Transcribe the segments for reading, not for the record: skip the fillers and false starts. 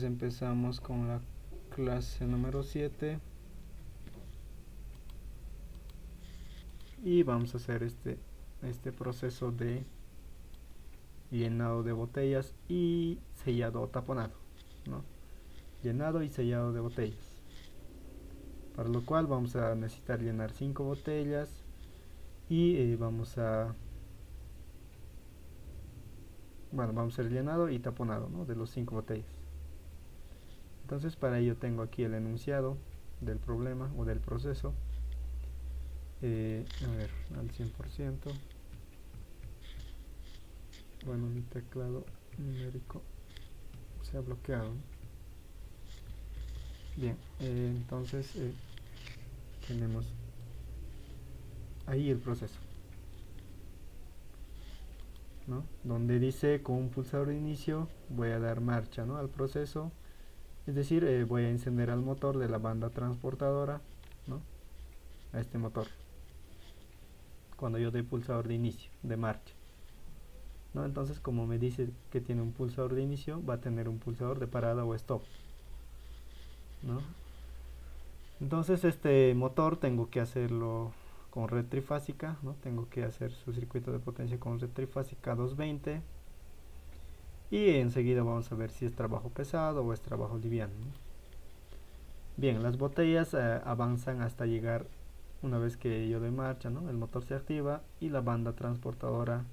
Empezamos con la clase número 7 y vamos a hacer este proceso de llenado de botellas y sellado o taponado, ¿no? Llenado y sellado de botellas, para lo cual vamos a necesitar llenar 5 botellas y vamos a hacer llenado y taponado, ¿no?, de los 5 botellas. Entonces, para ello tengo aquí el enunciado del problema o del proceso. Al 100%. Bueno, mi teclado numérico se ha bloqueado. Bien, entonces tenemos ahí el proceso, ¿no?, donde dice con un pulsador de inicio voy a dar marcha, ¿no?, al proceso, es decir, voy a encender al motor de la banda transportadora, ¿no?, a este motor cuando yo doy pulsador de inicio, de marcha, ¿no? Entonces, como me dice que tiene un pulsador de inicio, va a tener un pulsador de parada o stop, ¿no? Entonces este motor tengo que hacerlo con red trifásica, ¿no? Tengo que hacer su circuito de potencia con red trifásica 220 y enseguida vamos a ver si es trabajo pesado o es trabajo liviano, ¿no? Bien, las botellas avanzan hasta llegar, una vez que yo doy marcha, ¿no?, el motor se activa y la banda transportadora,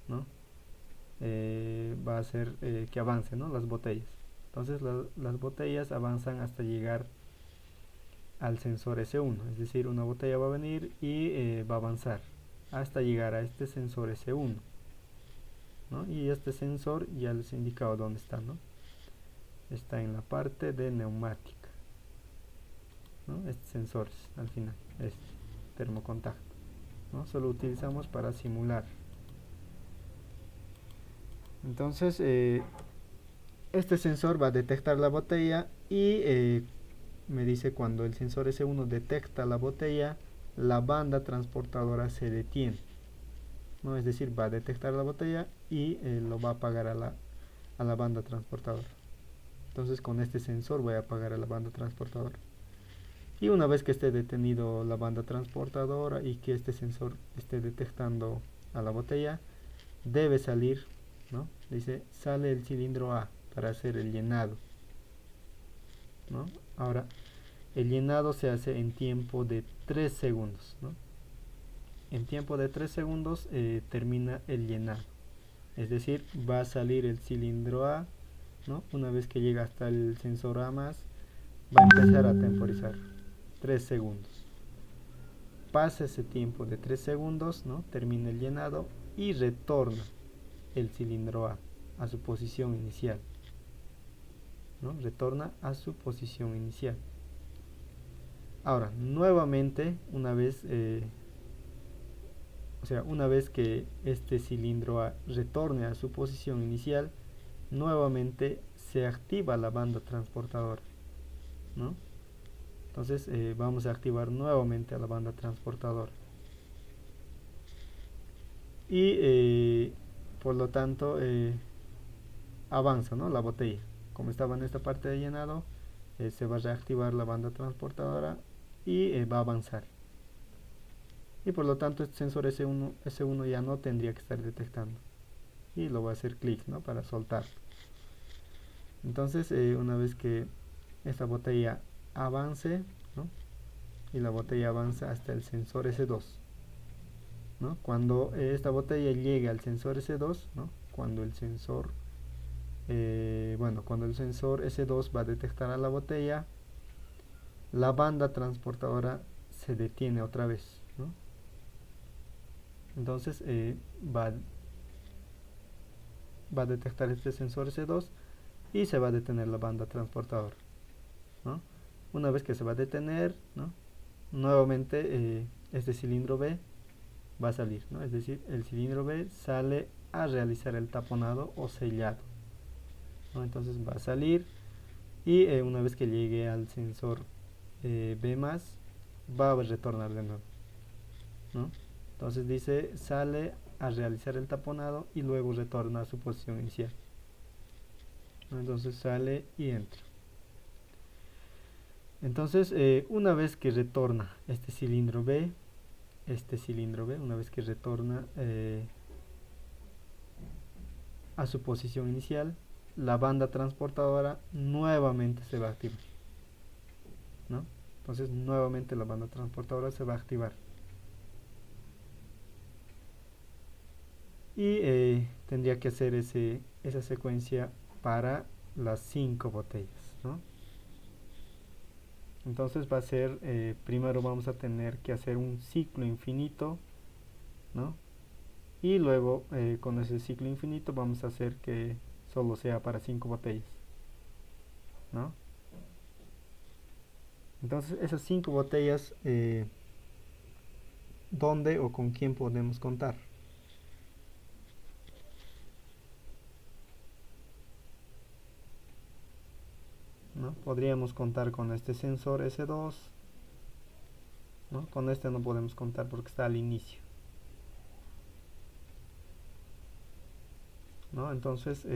¿no?, va a hacer que avance, ¿no?, las botellas. Entonces las botellas avanzan hasta llegar al sensor S1, es decir, una botella va a venir y va a avanzar hasta llegar a este sensor S1, ¿no? Y este sensor ya les he indicado dónde está, ¿no? Está en la parte de neumática, ¿no? Estos sensores al final, este termocontacto, ¿no? Solo utilizamos para simular. Entonces este sensor va a detectar la botella y me dice cuando el sensor S1 detecta la botella, la banda transportadora se detiene, ¿no? Es decir, va a detectar la botella y lo va a apagar a la banda transportadora. Entonces con este sensor voy a apagar a la banda transportadora. Y una vez que esté detenido la banda transportadora y que este sensor esté detectando a la botella, debe salir, ¿no? Dice, sale el cilindro A para hacer el llenado, ¿no? Ahora, el llenado se hace en tiempo de 3 segundos, ¿no? En tiempo de 3 segundos termina el llenado. Es decir, va a salir el cilindro A, ¿no? Una vez que llega hasta el sensor A+, va a empezar a temporizar 3 segundos. Pasa ese tiempo de 3 segundos, ¿no?, termina el llenado y retorna el cilindro a su posición inicial, ¿no? Retorna a su posición inicial. Ahora, nuevamente, una vez que este cilindro A retorne a su posición inicial, nuevamente se activa la banda transportadora, ¿no? Entonces vamos a activar nuevamente a la banda transportadora y por lo tanto avanza, ¿no?, la botella. Como estaba en esta parte de llenado, se va a reactivar la banda transportadora y va a avanzar. Y por lo tanto este sensor S1 ya no tendría que estar detectando. Y lo voy a hacer clic, ¿no?, para soltar. Entonces una vez que esta botella avance, ¿no?, y la botella avanza hasta el sensor S2, ¿no? Cuando esta botella llegue al sensor S2, ¿no?, cuando el sensor S2 va a detectar a la botella, la banda transportadora se detiene otra vez, ¿no? Entonces va a detectar este sensor S2 y se va a detener la banda transportadora, ¿no? Una vez que se va a detener, ¿no?, nuevamente este cilindro B va a salir, ¿no? Es decir, el cilindro B sale a realizar el taponado o sellado, ¿no? Entonces va a salir y una vez que llegue al sensor B+, va a retornar de nuevo, ¿no? Entonces dice, sale a realizar el taponado y luego retorna a su posición inicial. ¿no? Entonces sale y entra. Entonces una vez que retorna este cilindro B, una vez que retorna a su posición inicial, la banda transportadora nuevamente se va a activar, ¿no? Entonces nuevamente la banda transportadora se va a activar. Y tendría que hacer esa secuencia para las 5 botellas, ¿no? Entonces va a ser, primero vamos a tener que hacer un ciclo infinito, ¿no? Y luego con ese ciclo infinito vamos a hacer que solo sea para 5 botellas, ¿no? Entonces esas 5 botellas, ¿dónde o con quién podemos contar? ¿No? Podríamos contar con este sensor S2, ¿no? Con este no podemos contar porque está al inicio, ¿no? Entonces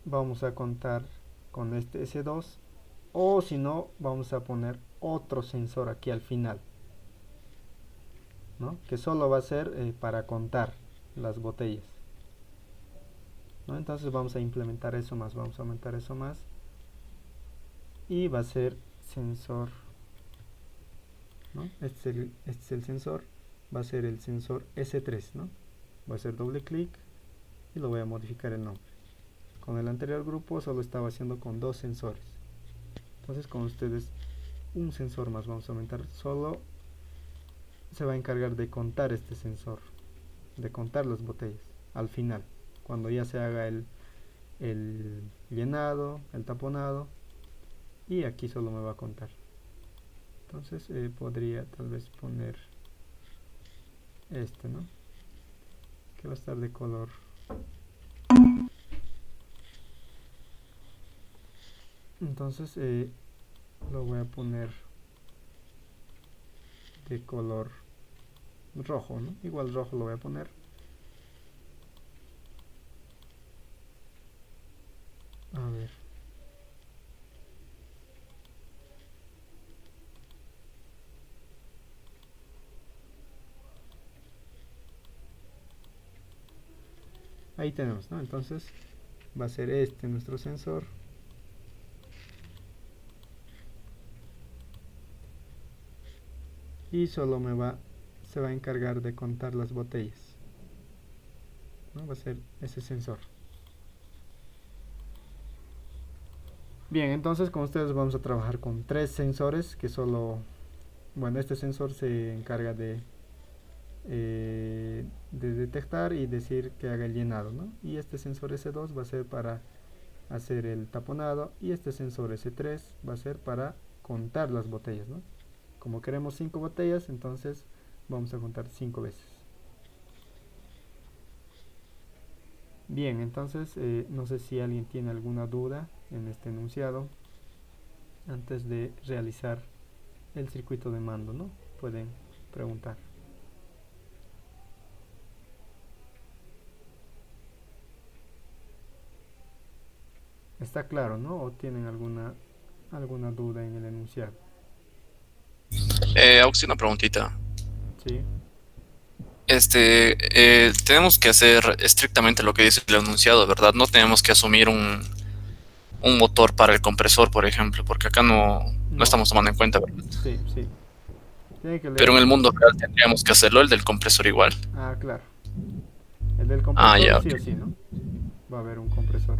vamos a contar con este S2, o si no vamos a poner otro sensor aquí al final, ¿no? Que solo va a ser para contar las botellas, ¿no? Entonces vamos a implementar eso más, vamos a aumentar eso más, y va a ser sensor, ¿no? Este es el sensor, va a ser el sensor S3, ¿no? Voy a hacer doble clic y lo voy a modificar el nombre. Con el anterior grupo solo estaba haciendo con 2 sensores, entonces con ustedes un sensor más vamos a aumentar, solo se va a encargar de contar este sensor, de contar las botellas al final, cuando ya se haga el llenado, el taponado, y aquí solo me va a contar. Entonces podría tal vez poner este, ¿no? Que va a estar de color entonces lo voy a poner de color rojo, ¿no? Igual rojo lo voy a poner. A ver. Ahí tenemos, ¿no? Entonces va a ser este nuestro sensor. Y solo se va a encargar de contar las botellas, ¿no? Va a ser ese sensor. Bien, entonces con ustedes vamos a trabajar con 3 sensores que solo, bueno, este sensor se encarga de detectar y decir que haga el llenado, ¿no? Y este sensor S2 va a ser para hacer el taponado, y este sensor S3 va a ser para contar las botellas, ¿no? Como queremos 5 botellas, entonces vamos a contar 5 veces. Bien, entonces no sé si alguien tiene alguna duda en este enunciado antes de realizar el circuito de mando, ¿no? Pueden preguntar. Está claro, ¿no? ¿O tienen alguna duda en el enunciado? Auxi, una preguntita. Sí, Tenemos que hacer estrictamente lo que dice el enunciado, ¿verdad? No tenemos que asumir un motor para el compresor, por ejemplo, porque acá no no, estamos tomando en cuenta, ¿verdad? sí, sí. Tienen que leer Pero en el el mundo real enunciado. tendríamos que hacerlo, el del compresor igual. Ah, claro. El del Ah, compresor ya, sí ok. o sí, ¿no? Va a haber un compresor.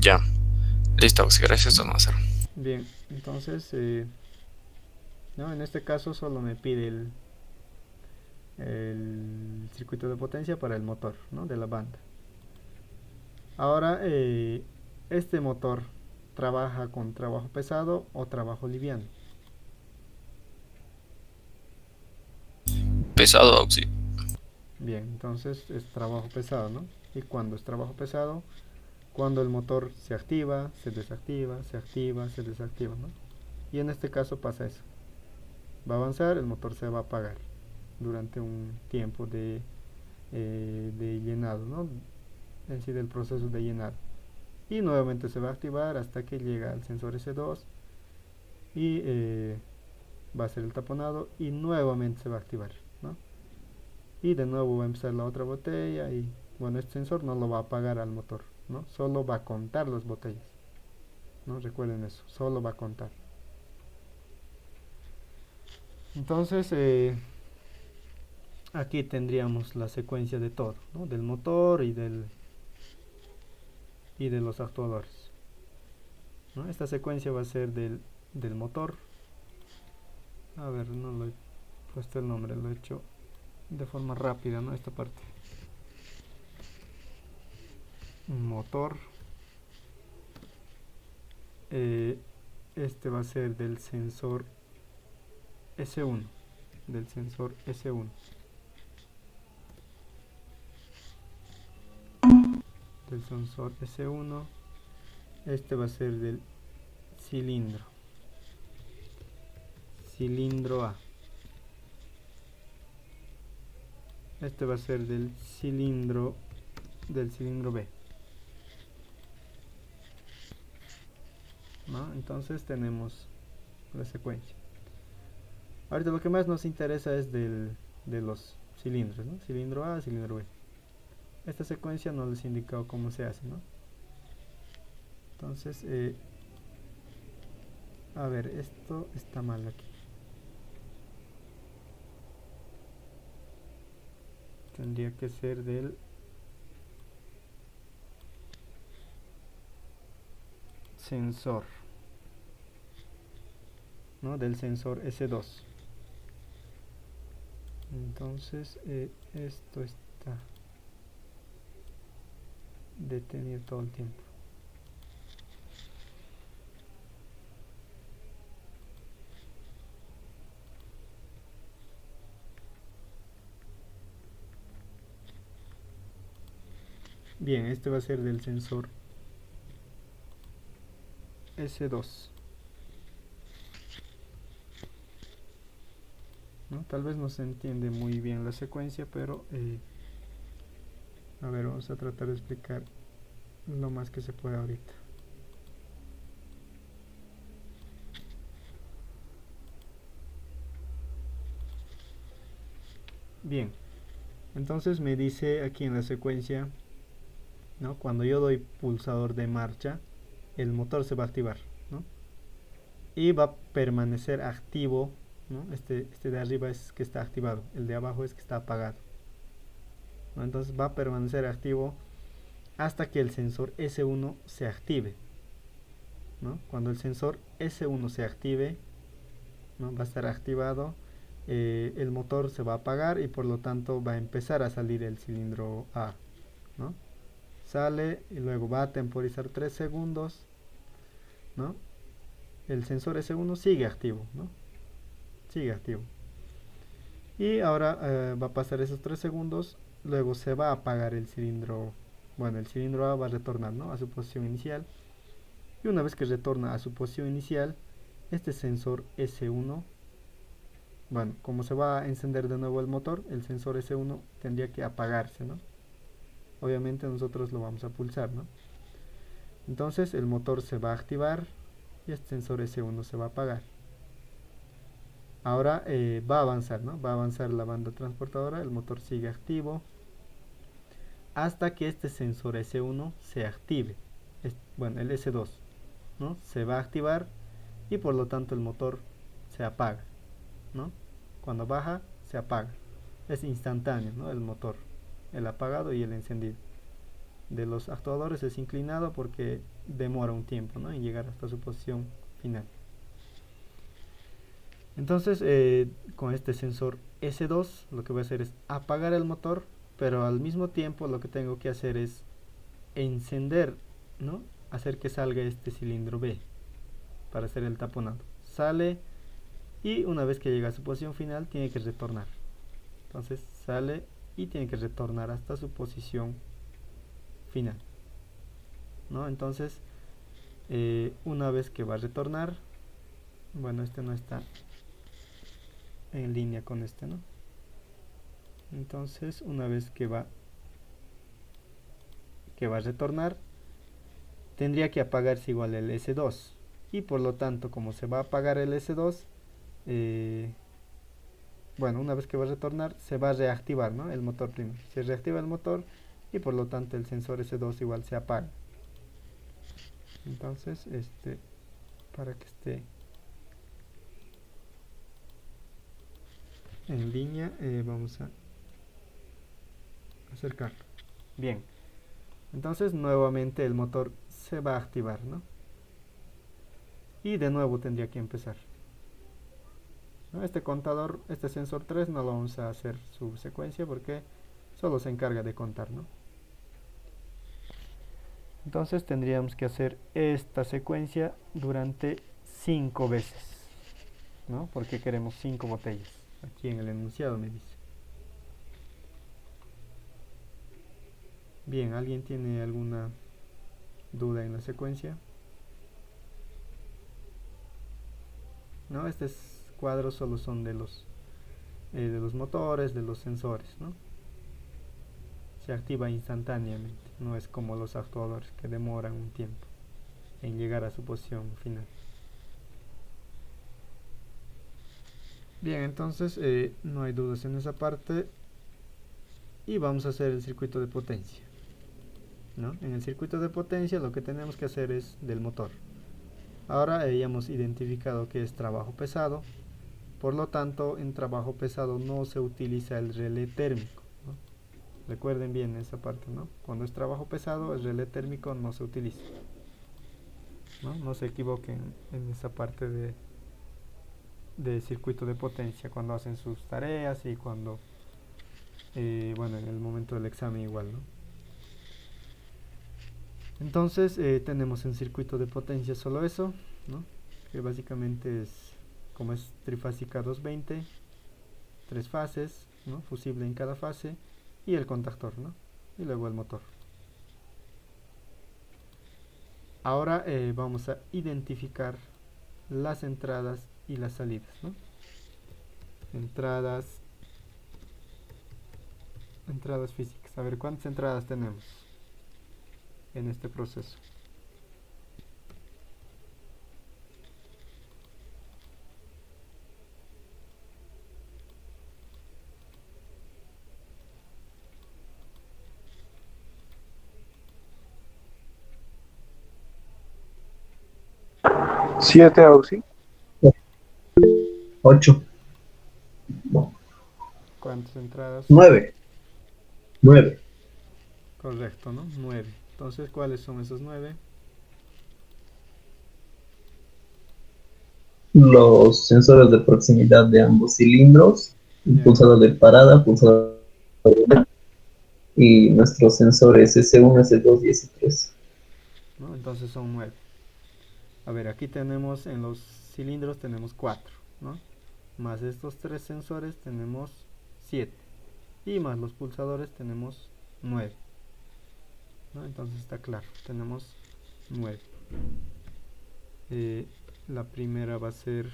Ya. Listo, Auxi, gracias, don Lázaro. Bien, entonces, no, en este caso solo me pide el circuito de potencia para el motor, ¿no? De la banda. Ahora, este motor trabaja con trabajo pesado o trabajo liviano. Pesado, Auxi. Bien, entonces es trabajo pesado, ¿no? Y cuando es trabajo pesado, cuando el motor se activa, se desactiva, se activa, se desactiva, ¿no? Y en este caso pasa eso. Va a avanzar, el motor se va a apagar durante un tiempo de llenado, ¿no? en sí del proceso de llenado. Y nuevamente se va a activar hasta que llega al sensor S2 y va a ser el taponado y nuevamente se va a activar, ¿no? Y de nuevo va a empezar la otra botella y bueno, este sensor no lo va a apagar al motor, ¿no? Solo va a contar las botellas, ¿no? Recuerden eso, solo va a contar. Entonces aquí tendríamos la secuencia de todo, ¿no? Del motor y de los actuadores, ¿no? Esta secuencia va a ser del motor. A ver, no lo he puesto el nombre, lo he hecho de forma rápida, ¿no? Esta parte. Motor. Este va a ser del sensor S1. Del sensor S1. Del sensor S1. Este va a ser del cilindro. Cilindro A. Este va a ser del cilindro B, ¿no? Entonces tenemos la secuencia. Ahorita lo que más nos interesa es de los cilindros, ¿no? Cilindro A, cilindro B. Esta secuencia no les he indicado cómo se hace, ¿no? Entonces a ver, esto está mal aquí. Tendría que ser del sensor, ¿no? Del sensor S2. Entonces esto está detenido todo el tiempo. Bien, este va a ser del sensor S2, ¿no? Tal vez no se entiende muy bien la secuencia, pero a ver, vamos a tratar de explicar lo más que se pueda ahorita. Bien, entonces me dice aquí en la secuencia, ¿no? Cuando yo doy pulsador de marcha, el motor se va a activar, ¿no? Y va a permanecer activo, ¿no? Este de arriba es que está activado, el de abajo es que está apagado, ¿no? Entonces va a permanecer activo hasta que el sensor S1 se active, ¿no? Cuando el sensor S1 se active, ¿no? Va a estar activado, el motor se va a apagar y por lo tanto va a empezar a salir el cilindro A, ¿no? Sale y luego va a temporizar 3 segundos, ¿no? El sensor S1 sigue activo, ¿no? Sigue activo. Y ahora va a pasar esos 3 segundos, luego se va a apagar el cilindro, bueno, el cilindro A va a retornar, ¿no? A su posición inicial. Y una vez que retorna a su posición inicial, este sensor S1, bueno, como se va a encender de nuevo el motor, el sensor S1 tendría que apagarse, ¿no? Obviamente nosotros lo vamos a pulsar, ¿no? Entonces el motor se va a activar y este sensor S1 se va a apagar. Ahora va a avanzar, ¿no? Va a avanzar la banda transportadora, el motor sigue activo hasta que este sensor S1 se active. Bueno, el S2, ¿no? Se va a activar y por lo tanto el motor se apaga, ¿no? Cuando baja, se apaga. Es instantáneo, ¿no? El motor, el apagado y el encendido. De los actuadores es inclinado porque demora un tiempo, ¿no? En llegar hasta su posición final. Entonces con este sensor S2 lo que voy a hacer es apagar el motor, pero al mismo tiempo lo que tengo que hacer es encender, ¿no? Hacer que salga este cilindro B para hacer el taponado. Sale y una vez que llega a su posición final tiene que retornar. Entonces sale y tiene que retornar hasta su posición final, ¿no? Entonces una vez que va a retornar, bueno, este no está en línea con este, ¿no? Entonces una vez que va que va a retornar, tendría que apagarse igual el S2. Y por lo tanto, como se va a apagar el S2, bueno, una vez que va a retornar, se va a reactivar, ¿no? El motor primero. Se reactiva el motor y por lo tanto el sensor S2 igual se apaga. Entonces, para que esté en línea, vamos a acercarlo. Bien, entonces nuevamente el motor se va a activar, ¿no? Y de nuevo tendría que empezar, ¿no? Este contador, este sensor 3 no lo vamos a hacer su secuencia porque solo se encarga de contar, ¿no? Entonces tendríamos que hacer esta secuencia durante 5 veces, ¿no? Porque queremos 5 botellas. Aquí en el enunciado me dice. Bien, ¿alguien tiene alguna duda en la secuencia? ¿No? Estos cuadros solo son de los motores, de los sensores, ¿no? Se activa instantáneamente, no es como los actuadores que demoran un tiempo en llegar a su posición final. Bien, entonces no hay dudas en esa parte y vamos a hacer el circuito de potencia, ¿no? En el circuito de potencia lo que tenemos que hacer es del motor. Ahora ya hemos identificado que es trabajo pesado, por lo tanto en trabajo pesado no se utiliza el relé térmico, ¿no? Recuerden bien esa parte, ¿no? Cuando es trabajo pesado el relé térmico no se utiliza, ¿no? No se equivoquen en esa parte de circuito de potencia cuando hacen sus tareas y cuando, bueno, en el momento del examen igual, ¿no? Entonces tenemos en circuito de potencia solo eso, ¿no? Que básicamente es, como es trifásica 220, tres fases, ¿no? Fusible en cada fase y el contactor, ¿no? Y luego el motor. Ahora vamos a identificar las entradas y las salidas, ¿no? Entradas físicas. A ver, ¿cuántas entradas tenemos en este proceso? Siete, algo así. 8, ¿Cuántas entradas? 9, 9. Correcto, ¿no? 9. Entonces, ¿cuáles son esos 9? Los sensores de proximidad de ambos cilindros, el Ya, pulsador de parada, pulsador de y nuestros sensores S1, S2 y S3. ¿no? Entonces son 9. A ver, aquí tenemos en los cilindros tenemos 4, ¿no? Más estos 3 sensores tenemos 7. Y más los pulsadores tenemos 9, ¿no? Entonces está claro, tenemos 9. La primera va a ser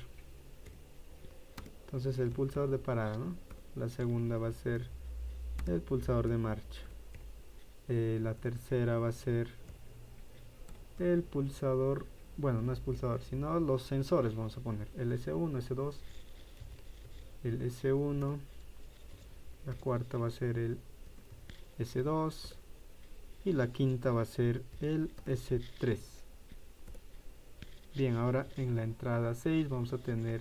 entonces el pulsador de parada, ¿no? La segunda va a ser el pulsador de marcha. La tercera va a ser el pulsador, bueno, no es pulsador, sino los sensores, vamos a poner el S1, S2, el S1, la cuarta va a ser el S2 y la quinta va a ser el S3. Bien, ahora en la entrada 6 vamos a tener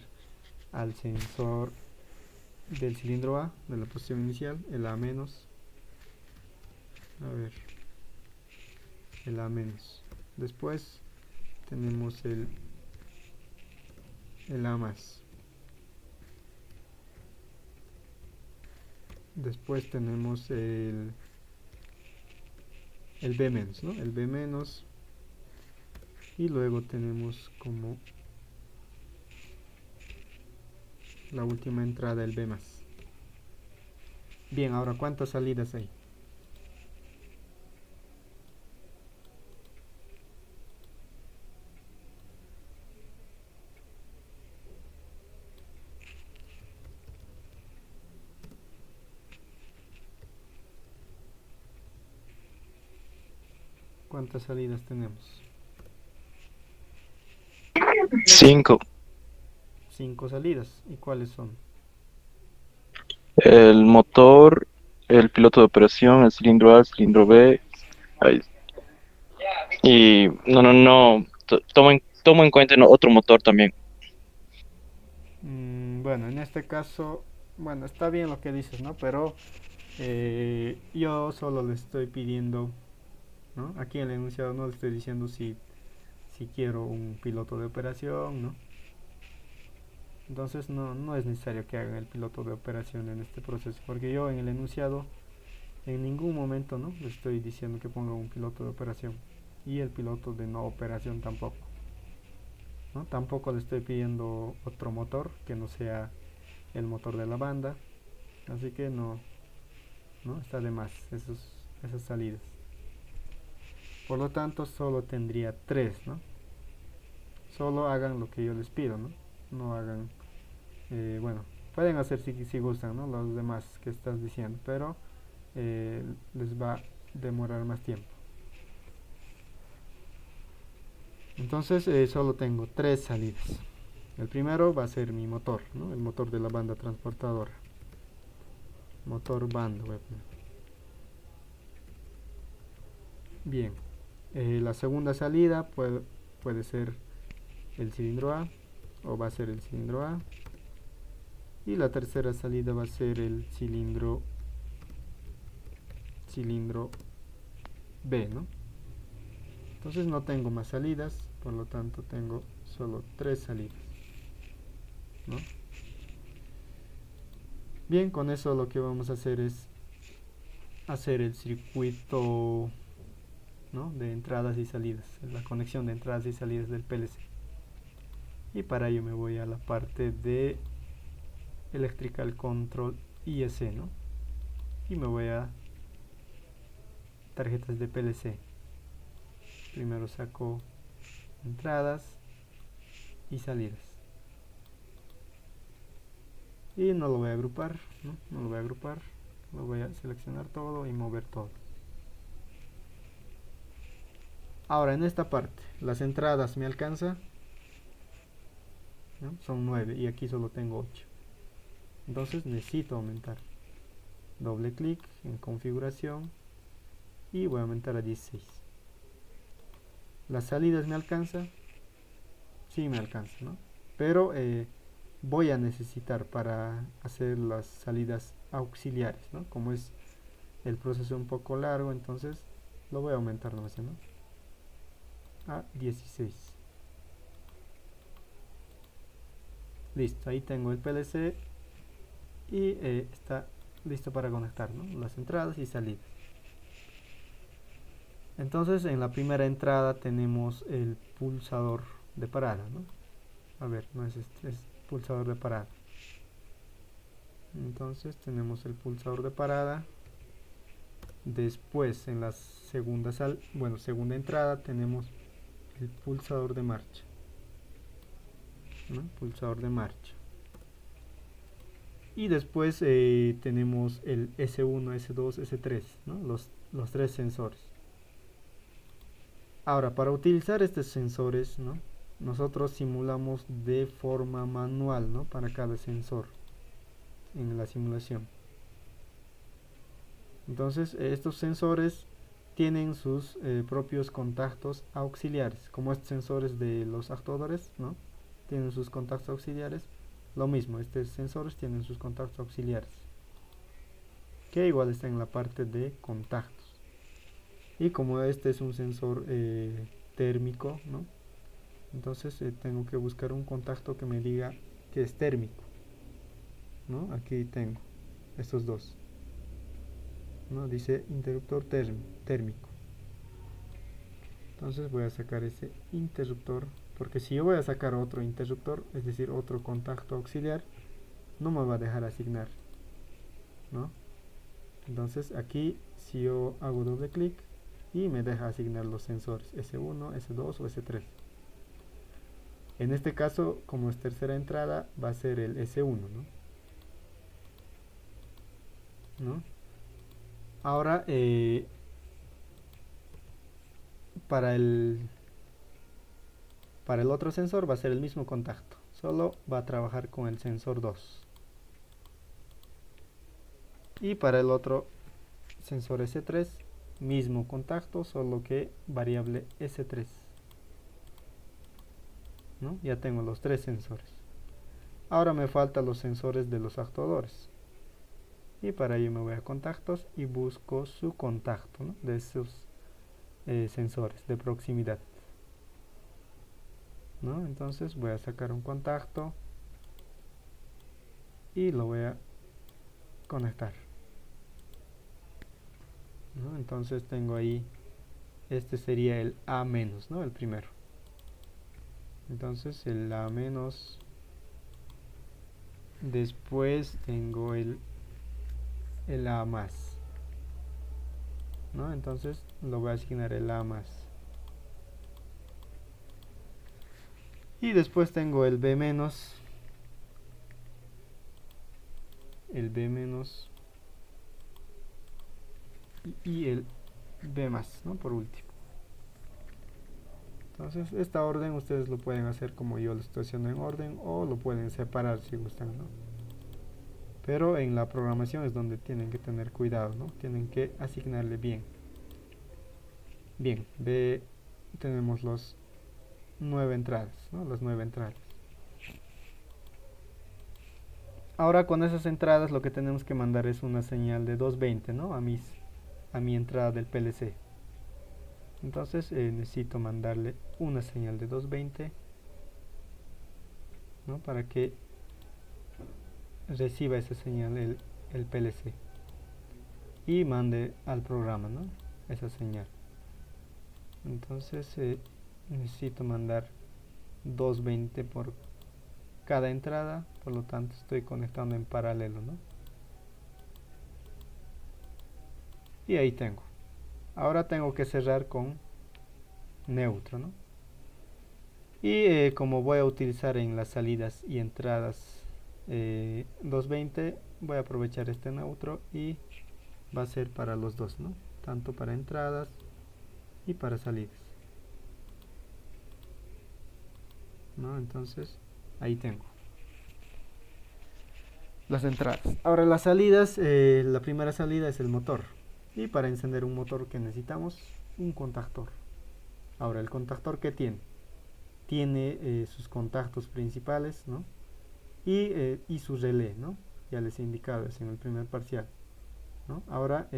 al sensor del cilindro A, de la posición inicial, el A-, a ver, el A-. Después tenemos el A+. Después tenemos el B-, ¿no? El B-, y luego tenemos como la última entrada el B+. Bien, ahora ¿cuántas salidas hay? ¿Cuántas salidas tenemos? 5. 5 salidas. ¿Y cuáles son? El motor, el piloto de operación, el cilindro A, el cilindro B. Ay, y no. Tomo en cuenta otro motor también. Bueno, en este caso, bueno, está bien lo que dices, ¿no? Pero yo solo le estoy pidiendo, ¿no? Aquí en el enunciado no le estoy diciendo si quiero un piloto de operación, ¿no? Entonces no es necesario que hagan el piloto de operación en este proceso, porque yo en el enunciado en ningún momento, ¿no?, le estoy diciendo que ponga un piloto de operación, y el piloto de no operación tampoco, ¿no? Tampoco le estoy pidiendo otro motor que no sea el motor de la banda, así que no está de más esas salidas. Por lo tanto, solo tendría 3, ¿no? Solo hagan lo que yo les pido, ¿no? No hagan, bueno, pueden hacer si gustan, ¿no?, los demás que estás diciendo, pero les va a demorar más tiempo. Entonces solo tengo 3 salidas. El primero va a ser mi motor, ¿no?, el motor de la banda transportadora. Motor banda, voy a poner. Bien, la segunda salida puede ser el cilindro A, o va a ser el cilindro A. Y la tercera salida va a ser el cilindro B, ¿no? Entonces no tengo más salidas, por lo tanto tengo solo 3 salidas, ¿no? Bien, con eso lo que vamos a hacer es hacer el circuito, ¿no?, de entradas y salidas, la conexión de entradas y salidas del PLC. Y para ello me voy a la parte de Electrical Control IEC, ¿no? Y me voy a tarjetas de PLC. Primero saco entradas y salidas. Y no lo voy a agrupar, no lo voy a agrupar, lo voy a seleccionar todo y mover todo. Ahora en esta parte, las entradas me alcanza, ¿no? Son 9 y aquí solo tengo 8. Entonces necesito aumentar. Doble clic en configuración y voy a aumentar a 16. Las salidas me alcanza, sí me alcanza, ¿no? Pero voy a necesitar para hacer las salidas auxiliares, ¿no? Como es el proceso un poco largo, entonces lo voy a aumentar, ¿no?, a 16. Listo, ahí tengo el PLC y está listo para conectar, ¿no?, las entradas y salidas. Entonces en la primera entrada tenemos el pulsador de parada, ¿no? A ver, no es este, es pulsador de parada. Entonces tenemos el pulsador de parada. Después en la segunda entrada tenemos el pulsador de marcha, ¿no? Pulsador de marcha. Y después tenemos el S1, S2, S3, ¿no? Los 3 sensores. Ahora, para utilizar estos sensores, ¿no?, nosotros simulamos de forma manual, ¿no?, para cada sensor en la simulación. Entonces estos sensores tienen sus propios contactos auxiliares, como estos sensores de los actuadores, ¿no?, tienen sus contactos auxiliares. Lo mismo, estos sensores tienen sus contactos auxiliares, que igual están en la parte de contactos. Y como este es un sensor térmico, ¿no?, entonces tengo que buscar un contacto que me diga que es térmico, ¿no? Aquí tengo estos dos, ¿no? Dice interruptor térmico. Entonces voy a sacar ese interruptor, porque si yo voy a sacar otro interruptor, es decir, otro contacto auxiliar, no me va a dejar asignar, ¿no? Entonces aquí si yo hago doble clic y me deja asignar los sensores S1, S2 o S3. En este caso, como es tercera entrada, va a ser el S1, ¿no? Ahora, para el otro sensor va a ser el mismo contacto, solo va a trabajar con el sensor 2. Y para el otro sensor S3, mismo contacto, solo que variable S3, ¿no? Ya tengo los 3 sensores. Ahora me faltan los sensores de los actuadores. Y para ello me voy a contactos y busco su contacto, ¿no? De esos sensores de proximidad, ¿no? Entonces voy a sacar un contacto y lo voy a conectar, ¿no? Entonces tengo ahí, este sería el A-, ¿no? El primero. Entonces el A-, después tengo el A+, ¿no? Entonces lo voy a asignar el A+. Y después tengo el B-, el B- y el B+, ¿no? Por último. Entonces esta orden ustedes lo pueden hacer como yo lo estoy haciendo en orden, o lo pueden separar si gustan, ¿no? Pero en la programación es donde tienen que tener cuidado, ¿no? Tienen que asignarle bien. Bien, tenemos los 9 entradas, ¿no? Las 9 entradas. Ahora con esas entradas lo que tenemos que mandar es una señal de 220, ¿no? A mi entrada del PLC. Entonces necesito mandarle una señal de 220, ¿no? Para que reciba esa señal el PLC y mande al programa, ¿no? Esa señal. Entonces necesito mandar 220 por cada entrada, por lo tanto estoy conectando en paralelo, ¿no? Y ahí tengo. Ahora tengo que cerrar con neutro, ¿no? Y como voy a utilizar en las salidas y entradas 220, voy a aprovechar este neutro y va a ser para los dos, ¿no? Tanto para entradas y para salidas, ¿no? Entonces ahí tengo las entradas. Ahora las salidas, la primera salida es el motor, y para encender un motor que necesitamos un contactor. Ahora el contactor, ¿qué tiene sus contactos principales, ¿no? Y su relé, ¿no? Ya les he indicado eso en el primer parcial, ¿no? Ahora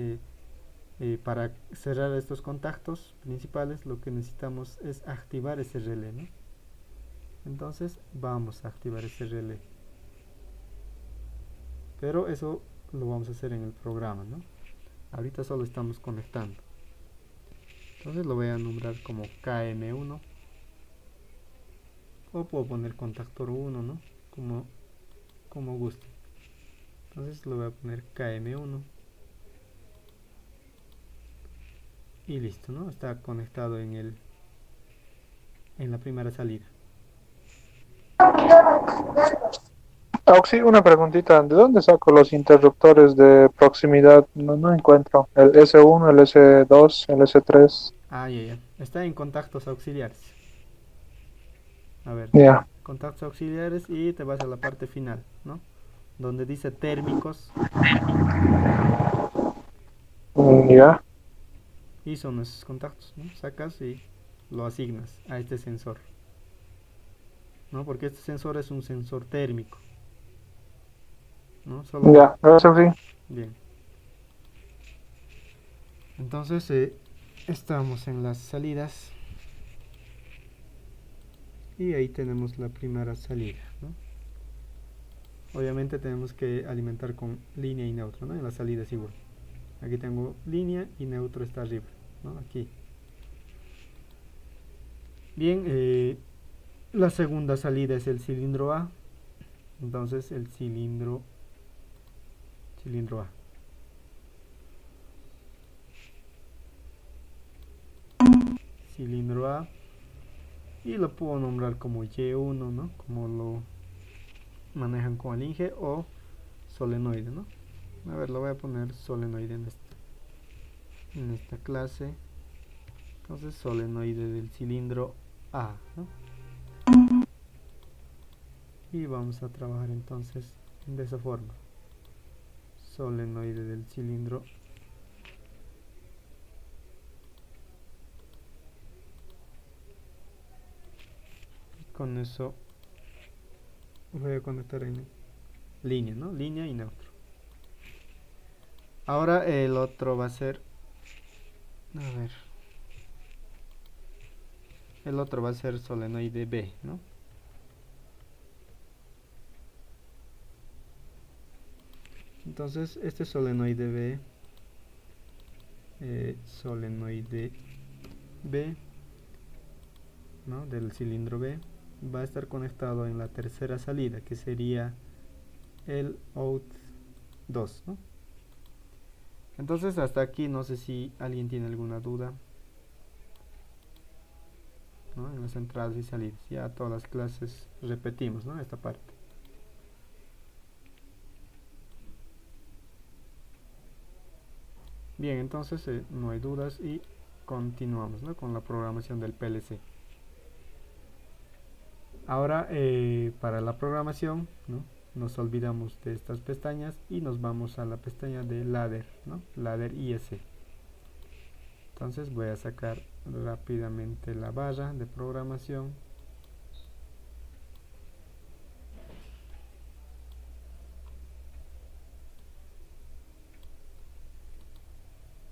para cerrar estos contactos principales lo que necesitamos es activar ese relé, ¿no? Entonces vamos a activar ese relé, pero eso lo vamos a hacer en el programa, ¿no? Ahorita solo estamos conectando. Entonces lo voy a nombrar como KM1, o puedo poner contactor 1, ¿no? Como guste. Entonces lo voy a poner KM1 y listo, ¿no? Está conectado en la primera salida. Auxi, una preguntita. ¿De dónde saco los interruptores de proximidad? No encuentro. El S1, el S2, el S3. Ya. Está en contactos auxiliares. A ver, Ya. contactos auxiliares y te vas a la parte final, ¿no? Donde dice térmicos. Ya. Y son esos contactos, ¿no? Sacas y lo asignas a este sensor, ¿no? Porque este sensor es un sensor térmico, ¿no? Solo Ya. Gracias, Auxi. bien. Entonces estamos en las salidas y ahí tenemos la primera salida, ¿no? Obviamente tenemos que alimentar con línea y neutro, ¿no? En las salidas igual. Aquí tengo línea y neutro está arriba, ¿no? Aquí. Bien, la segunda salida es el cilindro A. Entonces el cilindro A. Cilindro A. Y lo puedo nombrar como Y1, ¿no? Como lo manejan con el Inge, o solenoide, ¿no? A ver, lo voy a poner solenoide en esta clase. Entonces solenoide del cilindro A, ¿no? Y vamos a trabajar entonces de esa forma. Solenoide del cilindro con eso voy a conectar en línea, ¿no? Línea y neutro. Ahora el otro va a ser, a ver, el otro va a ser solenoide B, ¿no? Entonces este solenoide B, ¿no? Del cilindro B va a estar conectado en la tercera salida, que sería el out 2, ¿no? Entonces hasta aquí no sé si alguien tiene alguna duda, ¿no? En las entradas y salidas, ya todas las clases repetimos, ¿no? Esta parte. Bien, entonces no hay dudas y continuamos, ¿no? Con la programación del PLC. Ahora para la programación, ¿no? Nos olvidamos de estas pestañas y nos vamos a la pestaña de ladder, ¿no? Ladder IS. Entonces voy a sacar rápidamente la barra de programación.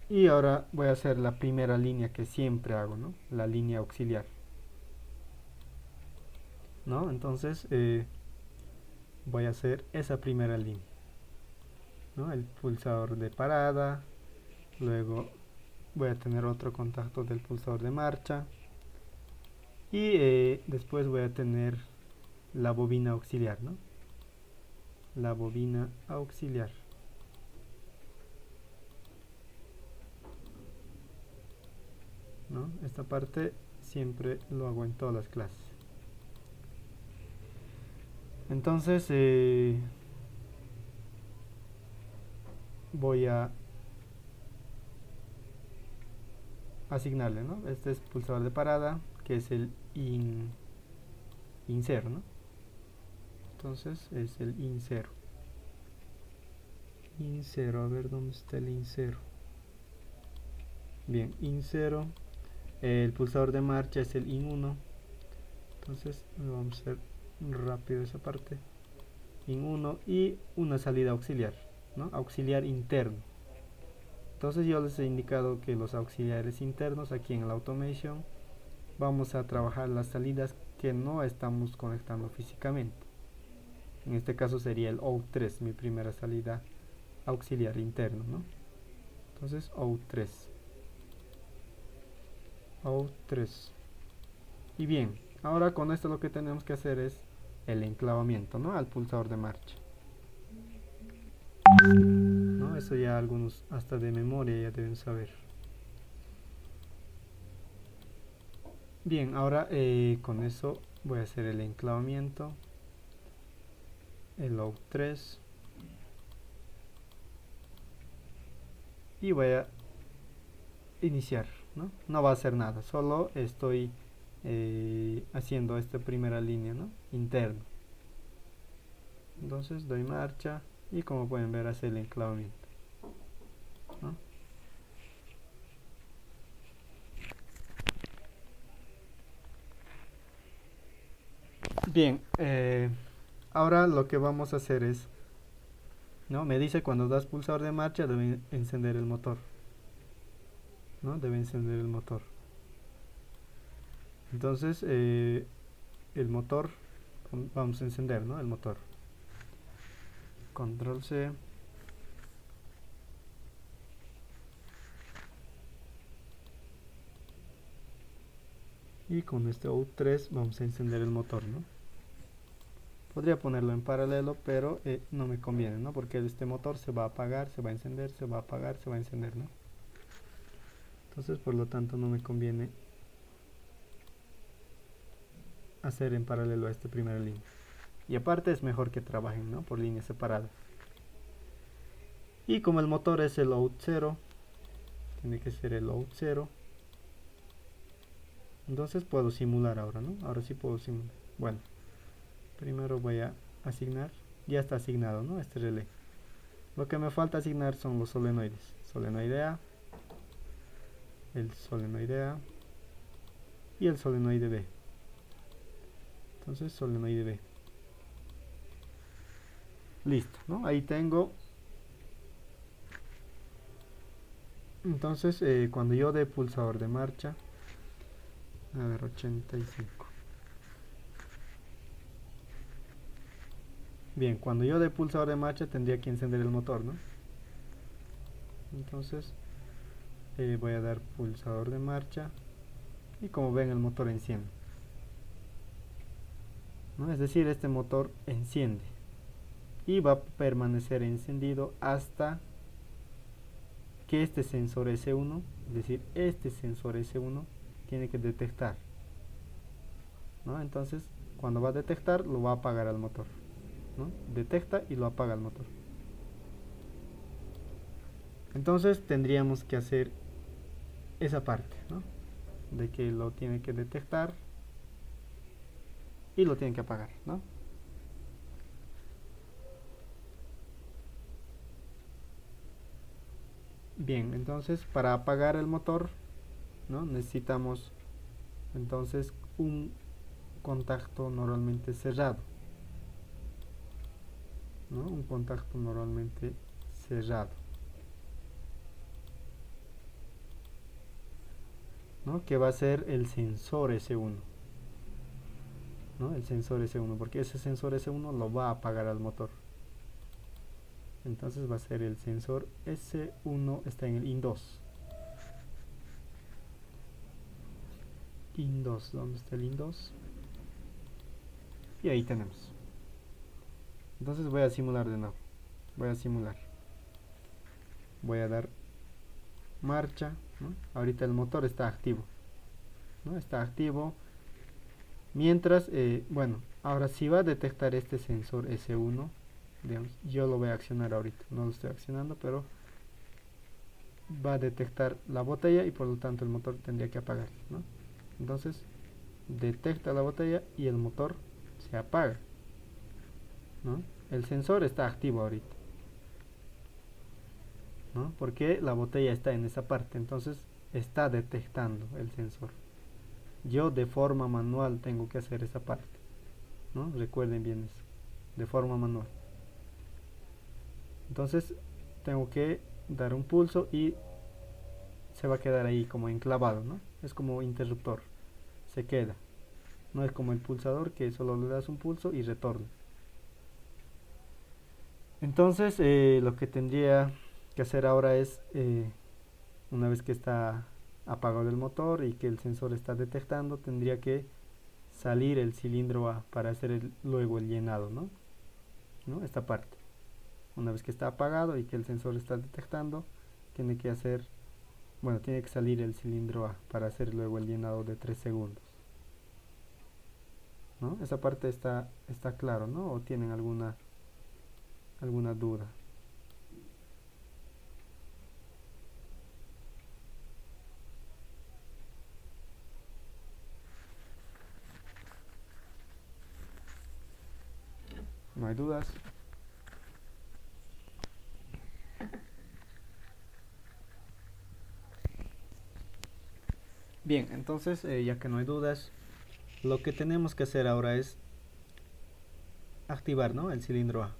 Y ahora voy a hacer la primera línea que siempre hago, ¿no? La línea auxiliar, ¿no? Entonces voy a hacer esa primera línea, ¿no? El pulsador de parada, luego voy a tener otro contacto del pulsador de marcha y después voy a tener la bobina auxiliar, ¿no? La bobina auxiliar. ¿No? Esta parte siempre lo hago en todas las clases. Entonces voy a asignarle, ¿no? Este es pulsador de parada, que es el IN0, ¿no? Entonces es el IN0. IN0, a ver dónde está el IN0. Bien, IN0. El pulsador de marcha es el IN1. Entonces vamos a hacer rápido esa parte. IN1 y una salida auxiliar, ¿no? Auxiliar interno. Entonces yo les he indicado que los auxiliares internos aquí en el automation vamos a trabajar las salidas que no estamos conectando físicamente. En este caso sería el OUT3, mi primera salida auxiliar interno, ¿no? Entonces OUT3. OUT3. Y bien, ahora con esto lo que tenemos que hacer es el enclavamiento, ¿no? Al pulsador de marcha, ¿no? Eso ya algunos hasta de memoria ya deben saber. Bien, ahora con eso voy a hacer el enclavamiento, el OUT3 y voy a iniciar, ¿no? No va a hacer nada, solo estoy haciendo esta primera línea, ¿no? Interno. Entonces doy marcha y como pueden ver hace el enclavamiento, ¿no? Bien, ahora lo que vamos a hacer es, ¿no? Me dice cuando das pulsador de marcha debe encender el motor, ¿no? Debe encender el motor. Entonces el motor, vamos a encender, ¿no? El motor. Control C. Y con este OUT3 vamos a encender el motor, ¿no? Podría ponerlo en paralelo, pero no me conviene, ¿no? Porque este motor se va a apagar, se va a encender, se va a apagar, se va a encender, ¿no? Entonces, por lo tanto, no me conviene hacer en paralelo a esta primera línea. Y aparte es mejor que trabajen, ¿no? Por líneas separadas. Y como el motor es el OUT0, tiene que ser el OUT0. Entonces puedo simular ahora, ¿no? Ahora sí puedo simular. Bueno, primero voy a asignar. Ya está asignado, ¿no? Este relé. Lo que me falta asignar son los solenoides. Solenoide A, el solenoide A y el solenoide B. Entonces solenoide B. Listo, ¿no? Ahí tengo. Entonces cuando yo dé pulsador de marcha, a ver, 85. Bien, cuando yo dé pulsador de marcha tendría que encender el motor, ¿no? Entonces voy a dar pulsador de marcha y como ven el motor enciende, ¿no? Es decir, este motor enciende y va a permanecer encendido hasta que este sensor S1, es decir, este sensor S1 tiene que detectar, ¿no? Entonces cuando va a detectar lo va a apagar al motor, ¿no? Detecta y lo apaga al motor. Entonces tendríamos que hacer esa parte, ¿no? De que lo tiene que detectar y lo tiene que apagar, ¿no? Bien, entonces para apagar el motor, ¿no? Necesitamos entonces un contacto normalmente cerrado, ¿no? Un contacto normalmente cerrado, ¿no? Que va a ser el sensor S1, ¿no? El sensor S1, porque ese sensor S1 lo va a apagar al motor. Entonces va a ser el sensor S1, está en el IN2. IN2, ¿dónde está el IN2? Y ahí tenemos. Entonces voy a simular de nuevo. Voy a simular. Voy a dar marcha, ¿no? Ahorita el motor está activo, ¿no? Está activo. Mientras, bueno, ahora si va a detectar este sensor S1, digamos, yo lo voy a accionar ahorita. No lo estoy accionando, pero va a detectar la botella y por lo tanto el motor tendría que apagar, ¿no? Entonces detecta la botella y el motor se apaga, ¿no? El sensor está activo ahorita, ¿no? Porque la botella está en esa parte, entonces está detectando el sensor. Yo de forma manual tengo que hacer esa parte, ¿no? Recuerden bien eso, de forma manual. Entonces tengo que dar un pulso y se va a quedar ahí como enclavado, ¿no? Es como interruptor, se queda. No es como el pulsador que solo le das un pulso y retorna. Entonces lo que tendría que hacer ahora es, una vez que está apagado el motor y que el sensor está detectando, tendría que salir el cilindro A para hacer luego el llenado, ¿no? Esta parte. Una vez que está apagado y que el sensor está detectando, tiene que hacer, bueno, tiene que salir el cilindro A para hacer luego el llenado de 3 segundos. ¿No? Esa parte está claro, ¿no? ¿O tienen alguna duda? ¿No hay dudas? Bien, entonces ya que no hay dudas, lo que tenemos que hacer ahora es activar, ¿no? El cilindro A.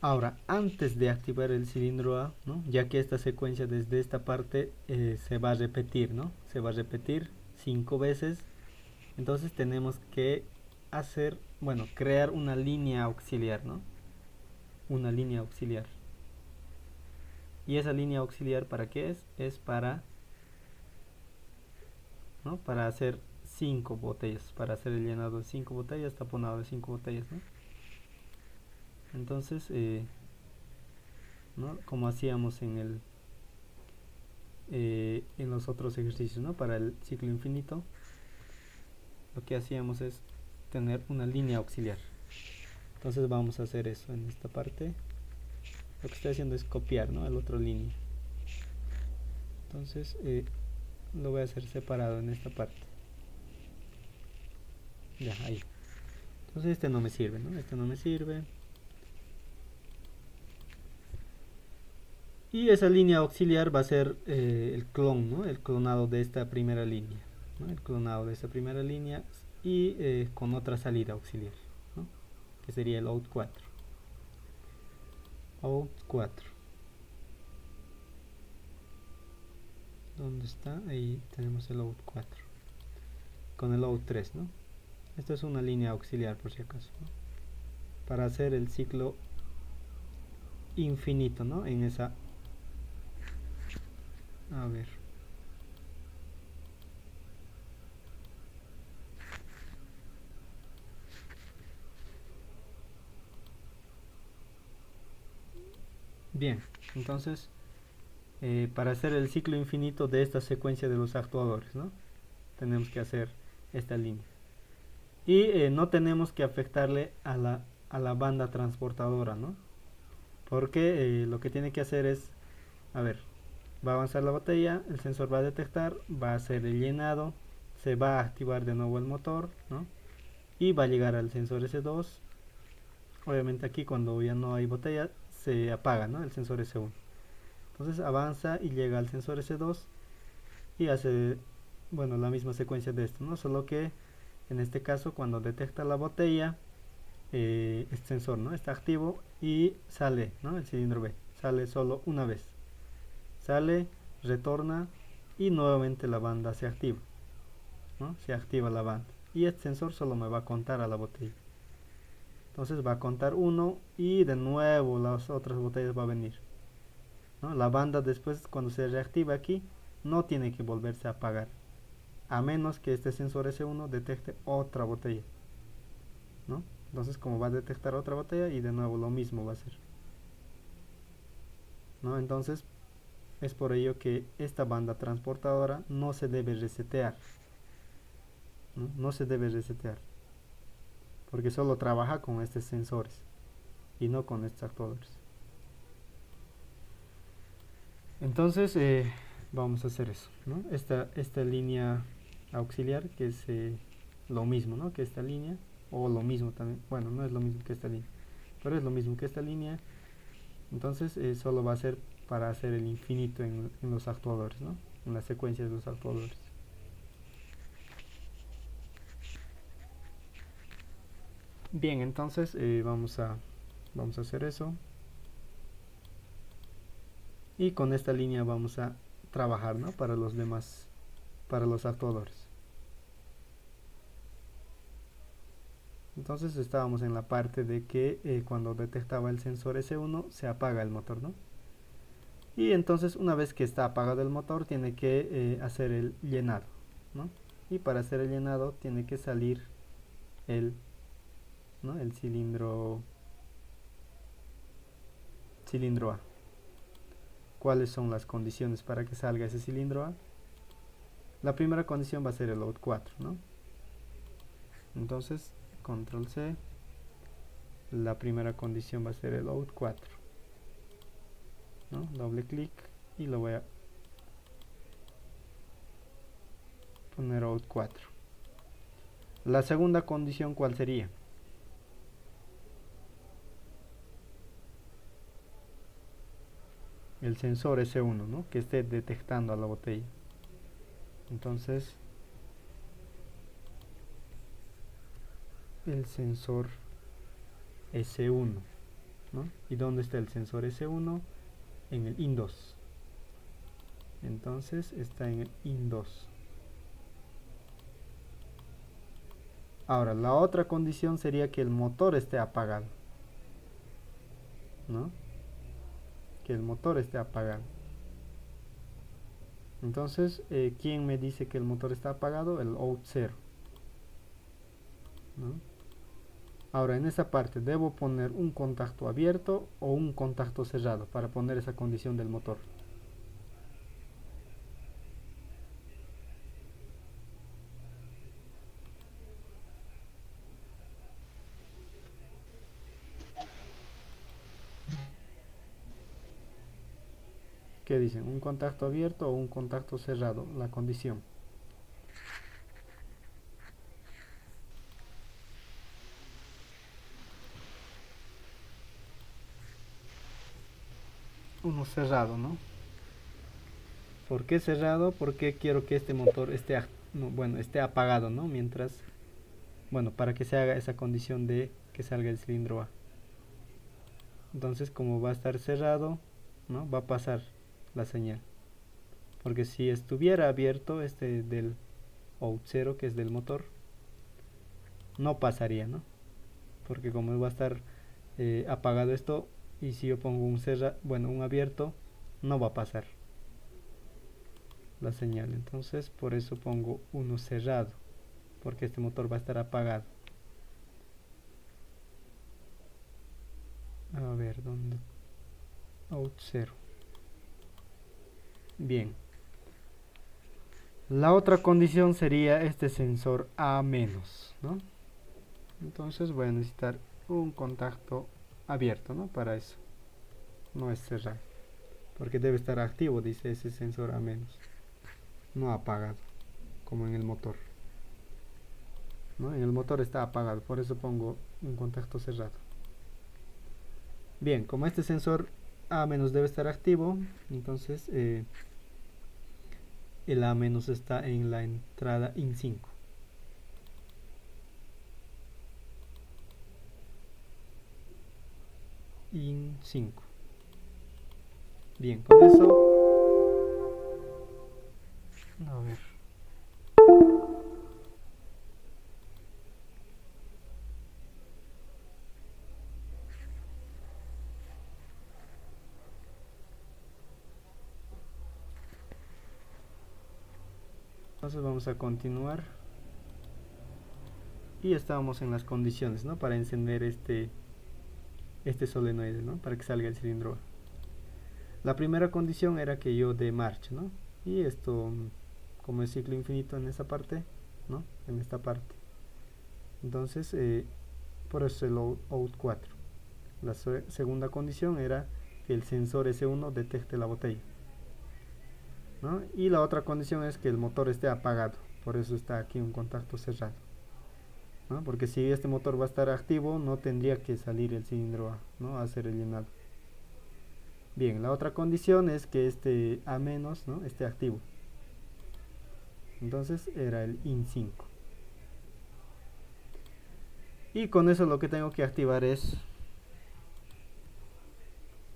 Ahora, antes de activar el cilindro A, ¿no? Ya que esta secuencia desde esta parte se va a repetir, ¿no? Se va a repetir 5 veces. Entonces tenemos que hacer, bueno, crear una línea auxiliar, ¿no? Una línea auxiliar. ¿Y esa línea auxiliar para qué es? Es para, ¿no? Para hacer 5 botellas, para hacer el llenado de 5 botellas, taponado de 5 botellas, ¿no? Entonces, ¿no? Como hacíamos en los otros ejercicios, ¿no? Para el ciclo infinito, lo que hacíamos es tener una línea auxiliar. Entonces vamos a hacer eso en esta parte. Lo que estoy haciendo es copiar, ¿no? El otro línea. Entonces lo voy a hacer separado en esta parte. Ya, ahí. Entonces este no me sirve, ¿no? Este no me sirve. Y esa línea auxiliar va a ser el clon, ¿no? El clonado de esta primera línea, ¿no? El clonado de esta primera línea y con otra salida auxiliar, ¿no? Que sería el out 4. Out 4. ¿Dónde está? Ahí tenemos el out 4. Con el out 3, ¿no? Esto es una línea auxiliar por si acaso, ¿no? Para hacer el ciclo infinito, ¿no? En esa... A ver. Bien, entonces para hacer el ciclo infinito de esta secuencia de los actuadores, ¿no? Tenemos que hacer esta línea. Y no tenemos que afectarle a la banda transportadora, ¿no? Porque lo que tiene que hacer es, a ver, va a avanzar la botella, el sensor va a detectar, va a hacer el llenado, se va a activar de nuevo el motor, ¿no? Y va a llegar al sensor S2. Obviamente aquí cuando ya no hay botella se apaga, ¿no? El sensor S1. Entonces avanza y llega al sensor S2 y hace, bueno, la misma secuencia de esto, ¿no? Solo que en este caso cuando detecta la botella, este sensor, ¿no? Está activo y sale, ¿no? El cilindro B. Sale solo una vez. Sale, retorna y nuevamente la banda se activa, ¿no? Se activa la banda. Y este sensor solo me va a contar a la botella. Entonces va a contar 1 y de nuevo las otras botellas va a venir, ¿no? La banda después cuando se reactiva aquí no tiene que volverse a apagar, a menos que este sensor S1 detecte otra botella, ¿no? Entonces como va a detectar otra botella y de nuevo lo mismo va a hacer, ¿no? Entonces es por ello que esta banda transportadora no se debe resetear, ¿no? No se debe resetear porque solo trabaja con estos sensores y no con estos actuadores. Entonces vamos a hacer eso, ¿no? Esta línea auxiliar que es lo mismo, ¿no? Que esta línea, o lo mismo también, bueno, no es lo mismo que esta línea, pero es lo mismo que esta línea. Entonces solo va a ser para hacer el infinito en los actuadores, ¿no? En la secuencia de los actuadores. Bien, entonces vamos a hacer eso. Y con esta línea vamos a trabajar, ¿no? Para los demás, para los actuadores. Entonces estábamos en la parte de que cuando detectaba el sensor S1 se apaga el motor, ¿no? Y entonces una vez que está apagado el motor tiene que hacer el llenado, ¿no? Y para hacer el llenado tiene que salir el, ¿no? El cilindro A. ¿Cuáles son las condiciones para que salga ese cilindro A? La primera condición va a ser el load 4, ¿no? Entonces control C, la primera condición va a ser el out 4, ¿no? Doble clic y lo voy a poner out 4. La segunda condición, ¿cuál sería? El sensor S1, ¿no? Que esté detectando a la botella. Entonces el sensor S1, ¿no? ¿Y dónde está el sensor S1? En el IN2. Entonces está en el IN2. Ahora, la otra condición sería que el motor esté apagado, ¿no? Que el motor esté apagado. Entonces, ¿quién me dice que el motor está apagado? El out 0, ¿no? Ahora, en esa parte, ¿debo poner un contacto abierto o un contacto cerrado para poner esa condición del motor? ¿Qué dicen? ¿Un contacto abierto o un contacto cerrado? La condición. Uno cerrado, ¿no? ¿Por qué cerrado? Porque quiero que este motor esté, esté apagado, ¿no? Mientras, bueno, para que se haga esa condición de que salga el cilindro A. Entonces, como va a estar cerrado, ¿no? Va a pasar la señal. Porque si estuviera abierto este del out 0, que es del motor, no pasaría, ¿no? Porque como va a estar apagado esto, y si yo pongo un abierto, no va a pasar la señal. Entonces por eso pongo uno cerrado, porque este motor va a estar apagado. A ver, ¿dónde? Out 0. Bien. La otra condición sería este sensor A-, ¿no? Entonces voy a necesitar un contacto abierto, ¿no? Para eso. No es cerrado. Porque debe estar activo, dice ese sensor A-, no apagado, como en el motor, ¿no? En el motor está apagado, por eso pongo un contacto cerrado. Bien, como este sensor A- debe estar activo, entonces el A- está en la entrada IN5. IN5. Bien, con eso, a ver, entonces vamos a continuar y estábamos en las condiciones, ¿no? Para encender este solenoide, ¿no? Para que salga el cilindro A. La primera condición era que yo dé marcha, ¿no? Y esto, como es ciclo infinito en esa parte, ¿no? En esta parte. Entonces, por eso el out 4. La segunda condición era que el sensor S1 detecte la botella, ¿no? Y la otra condición es que el motor esté apagado. Por eso está aquí un contacto cerrado, ¿no? Porque si este motor va a estar activo, no tendría que salir el cilindro A, ¿no? A hacer el llenado. Bien, la otra condición es que este A-, ¿no? esté activo. Entonces era el IN5. Y con eso lo que tengo que activar es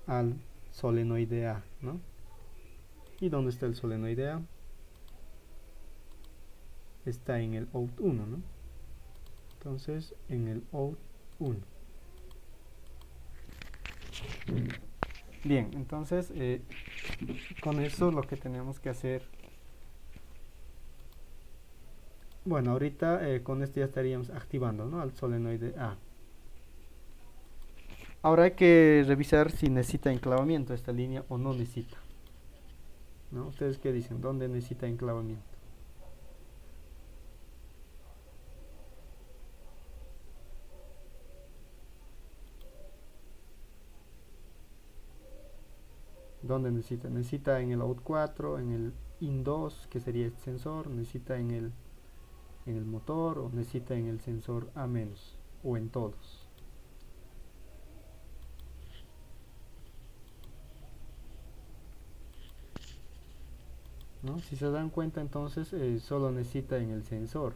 al solenoide A, ¿no? ¿Y dónde está el solenoide A? Está en el out 1, ¿no? Entonces en el out 1. Bien, entonces con eso lo que tenemos que hacer, bueno, ahorita con esto ya estaríamos activando, ¿no? Al solenoide A. Ahora hay que revisar si necesita enclavamiento esta línea o no necesita, ¿no? ¿Ustedes qué dicen? ¿Dónde necesita enclavamiento? ¿Dónde necesita? Necesita en el out 4, en el in 2, que sería este sensor, necesita en el motor, o necesita en el sensor A-, o en todos. ¿No? Si se dan cuenta, entonces solo necesita en el sensor,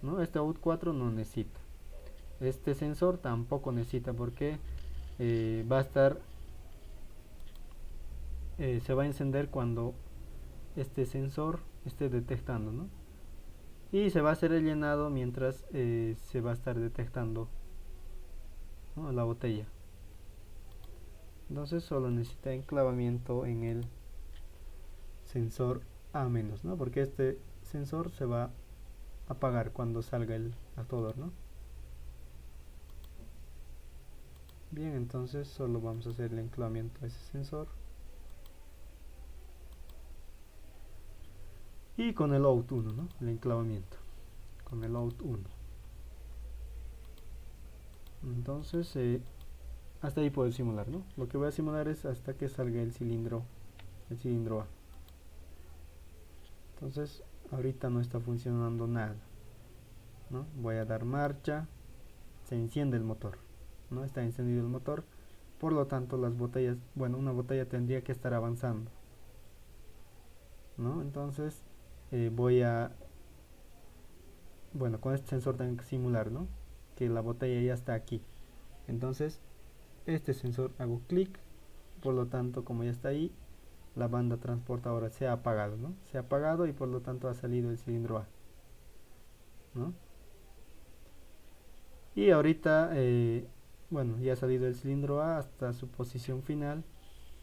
¿no? Este out 4 no necesita, este sensor tampoco necesita, porque va a estar se va a encender cuando este sensor esté detectando, ¿no? Y se va a hacer el llenado mientras se va a estar detectando, ¿no? La botella. Entonces solo necesita enclavamiento en el sensor A-, ¿no? Porque este sensor se va a apagar cuando salga el actuador, ¿no? Bien, entonces solo vamos a hacer el enclavamiento a ese sensor. Y con el out 1, ¿no? El enclavamiento. Con el out 1. Entonces, hasta ahí puedo simular, ¿no? Lo que voy a simular es hasta que salga el cilindro el cilindro A. Entonces ahorita no está funcionando nada, ¿no? Voy a dar marcha, se enciende el motor, ¿no? Está encendido el motor, por lo tanto las botellas, bueno, una botella tendría que estar avanzando, ¿no? Entonces voy a, bueno, con este sensor tengo que simular, ¿no?, que la botella ya está aquí. Entonces este sensor hago clic, por lo tanto como ya está ahí, la banda transportadora se ha apagado, ¿no? Se ha apagado y por lo tanto ha salido el cilindro A, ¿no? Y ahorita, bueno, ya ha salido el cilindro A hasta su posición final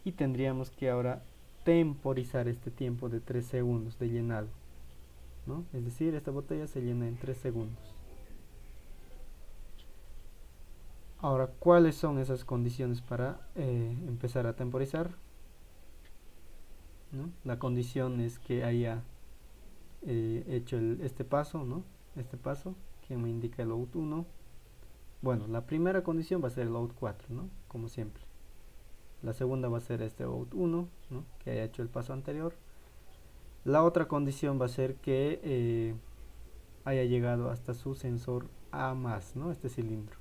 y tendríamos que ahora temporizar este tiempo de 3 segundos de llenado, ¿no? Es decir, esta botella se llena en 3 segundos. Ahora, ¿cuáles son esas condiciones para empezar a temporizar? ¿No? La condición es que haya hecho este paso, ¿no? Este paso que me indica el out 1. Bueno, la primera condición va a ser el out 4, ¿no? Como siempre. La segunda va a ser este out 1, ¿no?, que haya hecho el paso anterior. La otra condición va a ser que haya llegado hasta su sensor A+, ¿no?, este cilindro.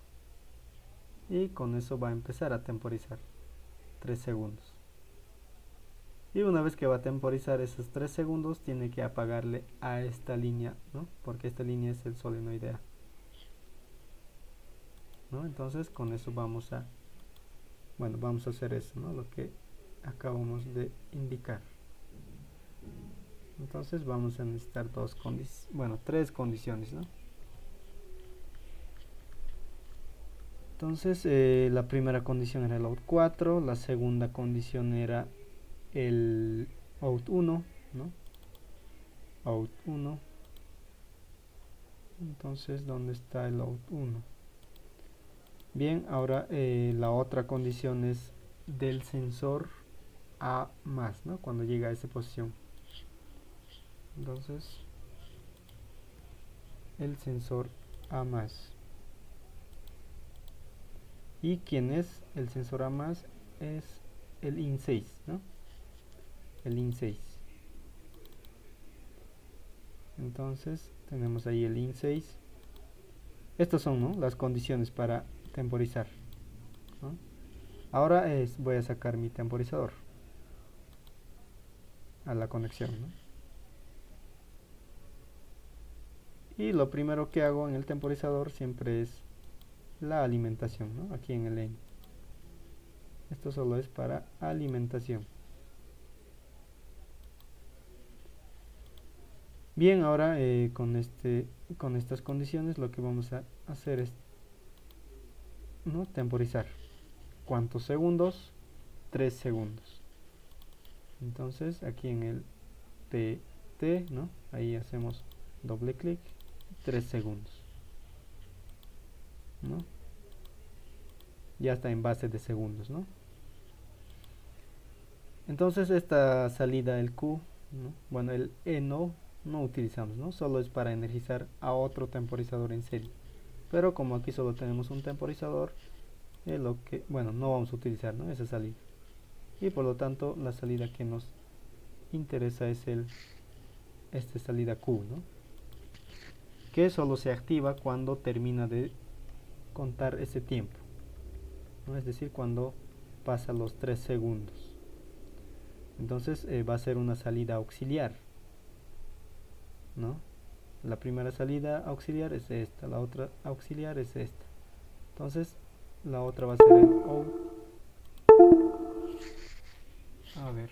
Y con eso va a empezar a temporizar 3 segundos. Y una vez que va a temporizar esos 3 segundos, tiene que apagarle a esta línea, ¿no?, porque esta línea es el solenoide A, ¿no? Entonces con eso vamos a, bueno, vamos a hacer eso, ¿no?, lo que acabamos de indicar. Entonces vamos a necesitar tres condiciones, ¿no? Entonces la primera condición era el out 4, la segunda condición era el out 1, ¿no? Out 1. Entonces, ¿dónde está el out 1? Bien, ahora la otra condición es del sensor A+, ¿no?, cuando llega a esa posición. Entonces, el sensor A+. ¿Y quién es el sensor A+? Es el IN6, ¿no?, el IN6. Entonces tenemos ahí el IN6. Estas son, ¿no?, las condiciones para temporizar, ¿no? Ahora voy a sacar mi temporizador a la conexión, ¿no? Y lo primero que hago en el temporizador siempre es la alimentación, ¿no?, aquí en el N. Esto solo es para alimentación. Bien, ahora con estas condiciones lo que vamos a hacer es, ¿no?, temporizar. ¿Cuántos segundos? 3 segundos. Entonces aquí en el PT, ¿no?, ahí hacemos doble clic, 3 segundos, ¿no? Ya está en base de segundos, ¿no? Entonces esta salida, el Q, ¿no?, bueno, el E no utilizamos, ¿no?, solo es para energizar a otro temporizador en serie. Pero como aquí solo tenemos un temporizador, bueno, no vamos a utilizar, ¿no?, esa salida. Y por lo tanto la salida que nos interesa es esta salida Q, ¿no?, que solo se activa cuando termina de contar ese tiempo, ¿no?, es decir, cuando pasa los 3 segundos. Entonces va a ser una salida auxiliar, ¿no? La primera salida auxiliar es esta, la otra auxiliar es esta. Entonces la otra va a ser el out. A ver.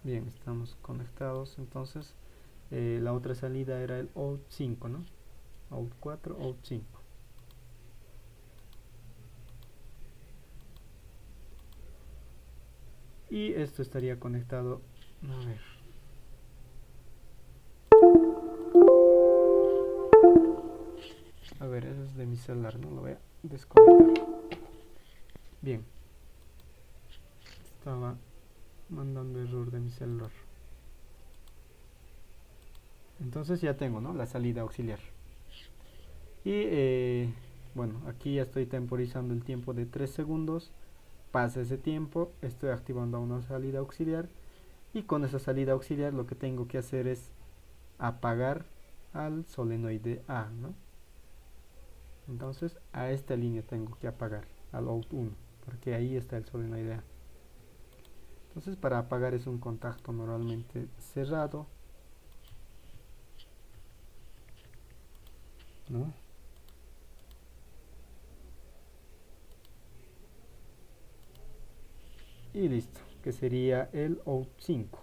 Bien, estamos conectados. Entonces la otra salida era el out 5, ¿no? Out 4, out 5. Y esto estaría conectado, a ver, eso es de mi celular, no lo voy a desconectar. Bien, estaba mandando error de mi celular. Entonces ya tengo, ¿no?, la salida auxiliar. Y bueno, aquí ya estoy temporizando el tiempo de 3 segundos. Pasa ese tiempo, estoy activando una salida auxiliar, y con esa salida auxiliar lo que tengo que hacer es apagar al solenoide A, ¿no? Entonces a esta línea tengo que apagar, al out 1, porque ahí está el solenoide A. Entonces para apagar es un contacto normalmente cerrado, ¿no? Y listo, que sería el out 5.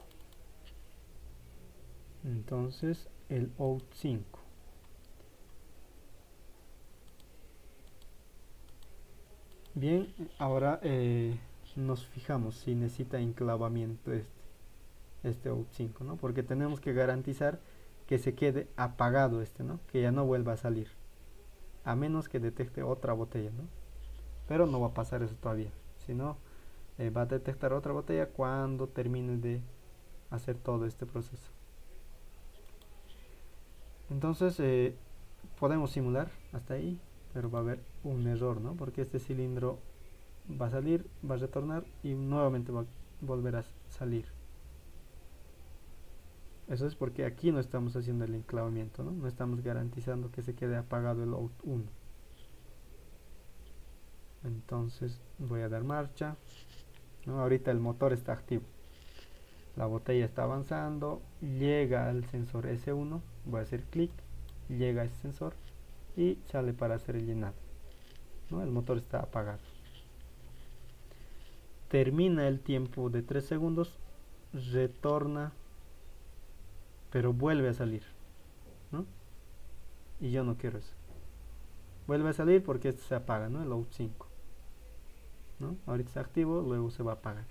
Entonces el out 5. Bien, ahora nos fijamos si necesita enclavamiento este out 5, ¿no? Porque tenemos que garantizar que se quede apagado ¿no? Que ya no vuelva a salir, a menos que detecte otra botella, ¿no? Pero no va a pasar eso todavía, sino va a detectar otra botella cuando termine de hacer todo este proceso. Entonces podemos simular hasta ahí, pero va a haber un error, ¿no? Porque este cilindro va a salir, va a retornar y nuevamente va a volver a salir. Eso es porque aquí no estamos haciendo el enclavamiento, ¿no? No estamos garantizando que se quede apagado el out 1. Entonces voy a dar marcha, ¿no? Ahorita el motor está activo, la botella está avanzando, llega al sensor S1, voy a hacer clic, llega a ese sensor y sale para hacer el llenado, ¿no? El motor está apagado. Termina el tiempo de 3 segundos, retorna, pero vuelve a salir, ¿no? Y yo no quiero eso. Vuelve a salir porque este se apaga, ¿no? El out 5, ¿no? Ahorita está activo, luego se va a apagar.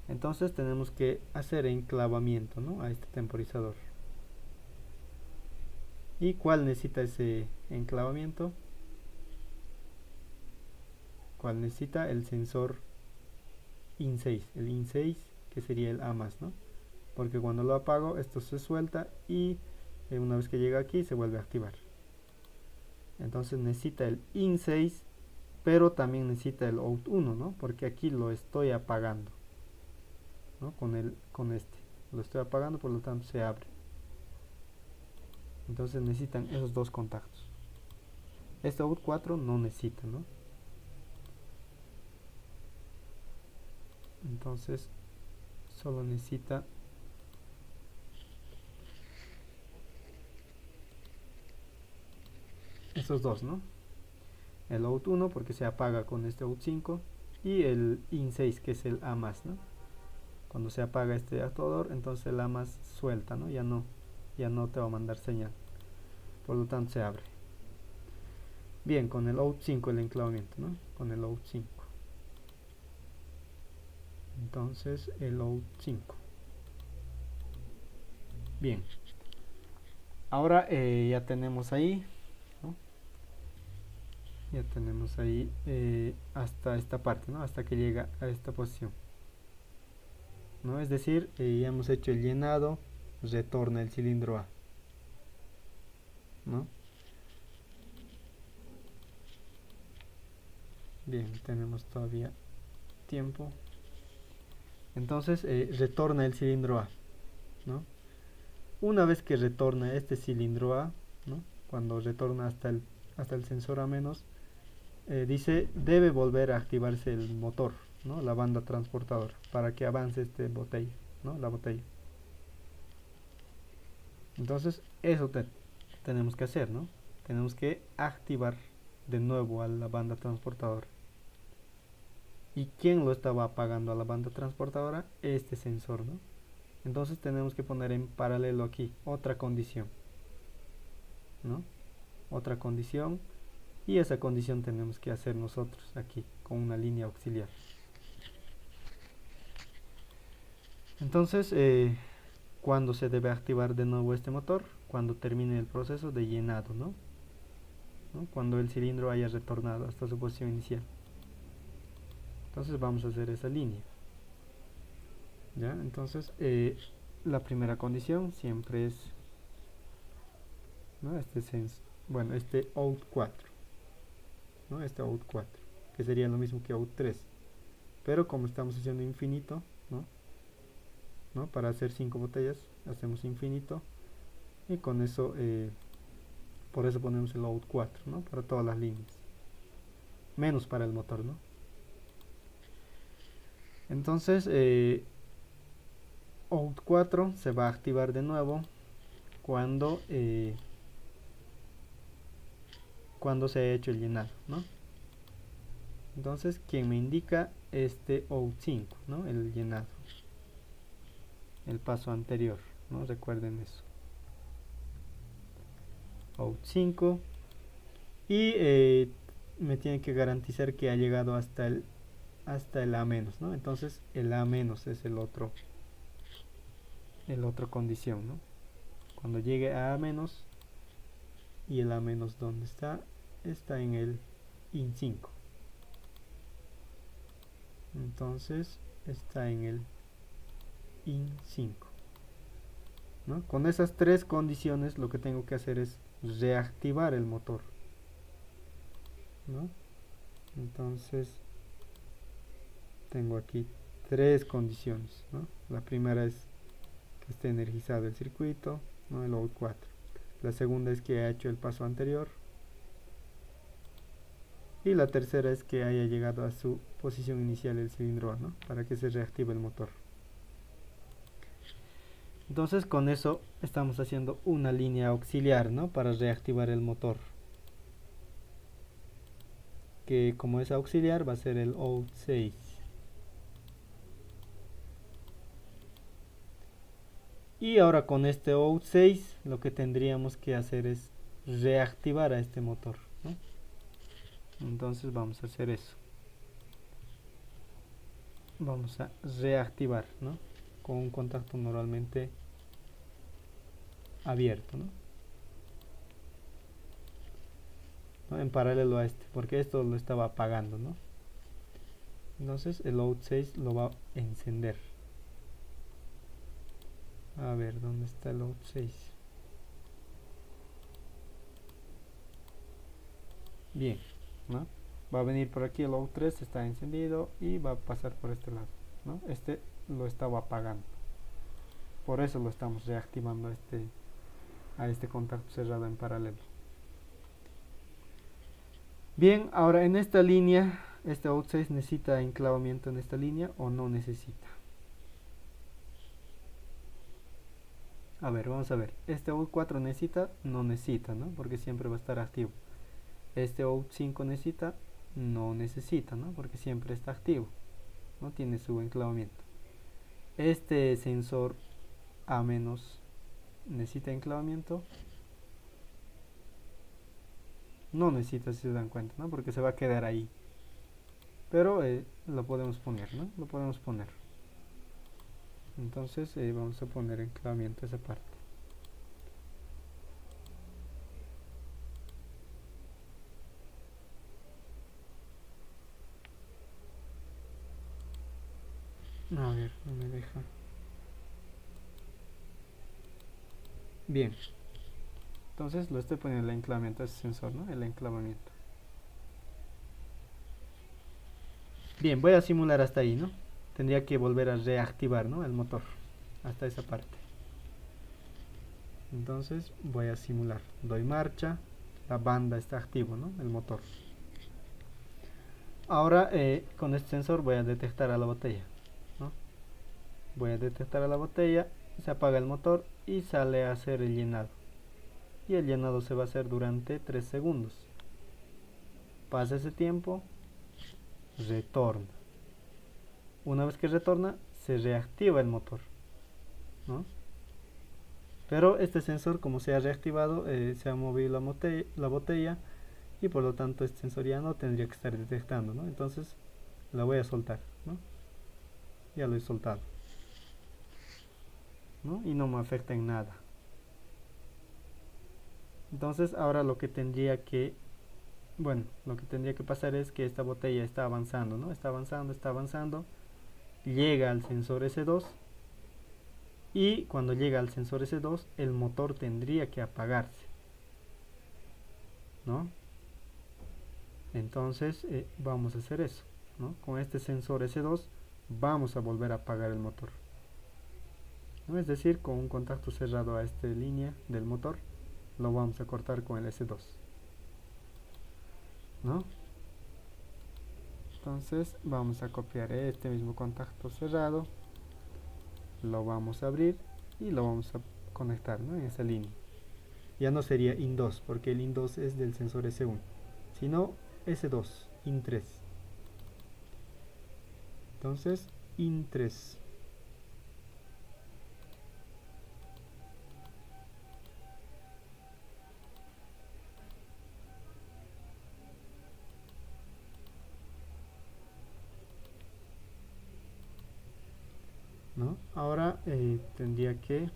Entonces tenemos que hacer enclavamiento, ¿no? A este temporizador. ¿Y cuál necesita ese enclavamiento? ¿Cuál necesita? El sensor IN6, el IN6, que sería el A+, ¿no? Porque cuando lo apago esto se suelta y una vez que llega aquí se vuelve a activar. Entonces necesita el IN6, pero también necesita el out 1, ¿no? Porque aquí lo estoy apagando, ¿no? Con este lo estoy apagando, por lo tanto se abre. Entonces necesitan esos dos contactos. Este out 4 no necesita, ¿no? Entonces solo necesita esos dos, ¿no? El out 1 porque se apaga con este out 5 y el IN6 que es el A+, ¿no? Cuando se apaga este actuador, entonces el A+ suelta, ¿no? Ya no te va a mandar señal, por lo tanto se abre. Bien, con el out 5 el enclavamiento, ¿no? Con el out 5. Entonces el out 5. Bien, ahora ya tenemos ahí, ¿no? Ya tenemos ahí hasta esta parte, ¿no? Hasta que llega a esta posición, ¿no? Es decir, ya hemos hecho el llenado, retorna el cilindro A, ¿no? Bien, tenemos todavía tiempo. Entonces retorna el cilindro A, ¿no? Una vez que retorna este cilindro A, ¿no? Cuando retorna hasta el sensor A-, dice debe volver a activarse el motor, ¿no? La banda transportadora, para que avance este botella, ¿no? La botella. Entonces eso tenemos que hacer, ¿no? Tenemos que activar de nuevo a la banda transportadora. ¿Y quién lo estaba apagando a la banda transportadora? Este sensor, ¿no? Entonces tenemos que poner en paralelo aquí otra condición, ¿no? Otra condición, y esa condición tenemos que hacer nosotros aquí con una línea auxiliar. Entonces ¿cuándo se debe activar de nuevo este motor? Cuando termine el proceso de llenado, ¿no? Cuando el cilindro haya retornado hasta su posición inicial. Entonces vamos a hacer esa línea, ¿ya? Entonces la primera condición siempre es, ¿no? Este out 4. ¿no? Este out 4, que sería lo mismo que out 3. Pero como estamos haciendo infinito, ¿no? Para hacer 5 botellas, hacemos infinito. Y con eso, por eso ponemos el out 4, ¿no? Para todas las líneas. Menos para el motor, ¿no? Entonces, out 4 se va a activar de nuevo cuando se ha hecho el llenado, ¿no? Entonces, quien me indica este out 5, ¿no? El llenado, el paso anterior, ¿no? Recuerden eso. Out 5 y me tiene que garantizar que ha llegado hasta el A menos, ¿no? Entonces el A menos es el otro condición, ¿no? Cuando llegue a menos, y el A menos ¿dónde está? Está en el IN 5. Entonces está en el IN 5, ¿no? Con esas tres condiciones lo que tengo que hacer es reactivar el motor, ¿no? Entonces tengo aquí tres condiciones, ¿no? La primera es que esté energizado el circuito, ¿no? El out 4. La segunda es que haya hecho el paso anterior. Y la tercera es que haya llegado a su posición inicial el cilindro A, ¿no? Para que se reactive el motor. Entonces con eso estamos haciendo una línea auxiliar, ¿no? Para reactivar el motor, que como es auxiliar va a ser el out 6. Y ahora con este out 6 lo que tendríamos que hacer es reactivar a este motor, ¿no? Entonces vamos a hacer eso. Vamos a reactivar, ¿no? Con un contacto normalmente abierto, ¿no? En paralelo a este, porque esto lo estaba apagando, ¿no? Entonces el out 6 lo va a encender. A ver, ¿dónde está el out 6? Bien, ¿no? Va a venir por aquí el out 3, está encendido y va a pasar por este lado, ¿no? Este lo estaba apagando. Por eso lo estamos reactivando a este contacto cerrado en paralelo. Bien, ahora en esta línea, este out 6 necesita enclavamiento en esta línea o no necesita. A ver, vamos a ver. Este out 4 necesita, no necesita, ¿no? Porque siempre va a estar activo. Este out 5 necesita, no necesita, ¿no? Porque siempre está activo, no tiene su enclavamiento. Este sensor A menos necesita enclavamiento, no necesita, si se dan cuenta, ¿no? Porque se va a quedar ahí. Pero lo podemos poner, ¿no? Lo podemos poner. Entonces vamos a poner enclavamiento a esa parte. A ver, no me deja. Bien. Entonces lo estoy poniendo el enclavamiento a ese sensor, ¿no? El enclavamiento. Bien, voy a simular hasta ahí, ¿no? Tendría que volver a reactivar, ¿no? El motor hasta esa parte. Entonces voy a simular. Doy marcha. La banda está activo, ¿no? El motor. Ahora con este sensor voy a detectar a la botella, ¿no? Voy a detectar a la botella. Se apaga el motor y sale a hacer el llenado. Y el llenado se va a hacer durante 3 segundos. Pasa ese tiempo, retorna. Una vez que retorna, se reactiva el motor, ¿no? Pero este sensor, como se ha reactivado, se ha movido la botella y por lo tanto este sensor ya no tendría que estar detectando, ¿no? Entonces la voy a soltar, ¿no? Ya lo he soltado, ¿no? Y no me afecta en nada. Entonces ahora lo que tendría que pasar es que esta botella está avanzando, ¿no? Está avanzando, llega al sensor S2 y cuando llega al sensor S2 el motor tendría que apagarse, ¿no? Entonces vamos a hacer eso, ¿no? Con este sensor S2 vamos a volver a apagar el motor, ¿no? Es decir, con un contacto cerrado a esta línea del motor lo vamos a cortar con el S2, ¿no? Entonces vamos a copiar este mismo contacto cerrado, lo vamos a abrir y lo vamos a conectar, ¿no? En esa línea. Ya no sería IN2 porque el IN2 es del sensor S1, sino S2, IN3. Entonces IN3. ¿No? Ahora tendría que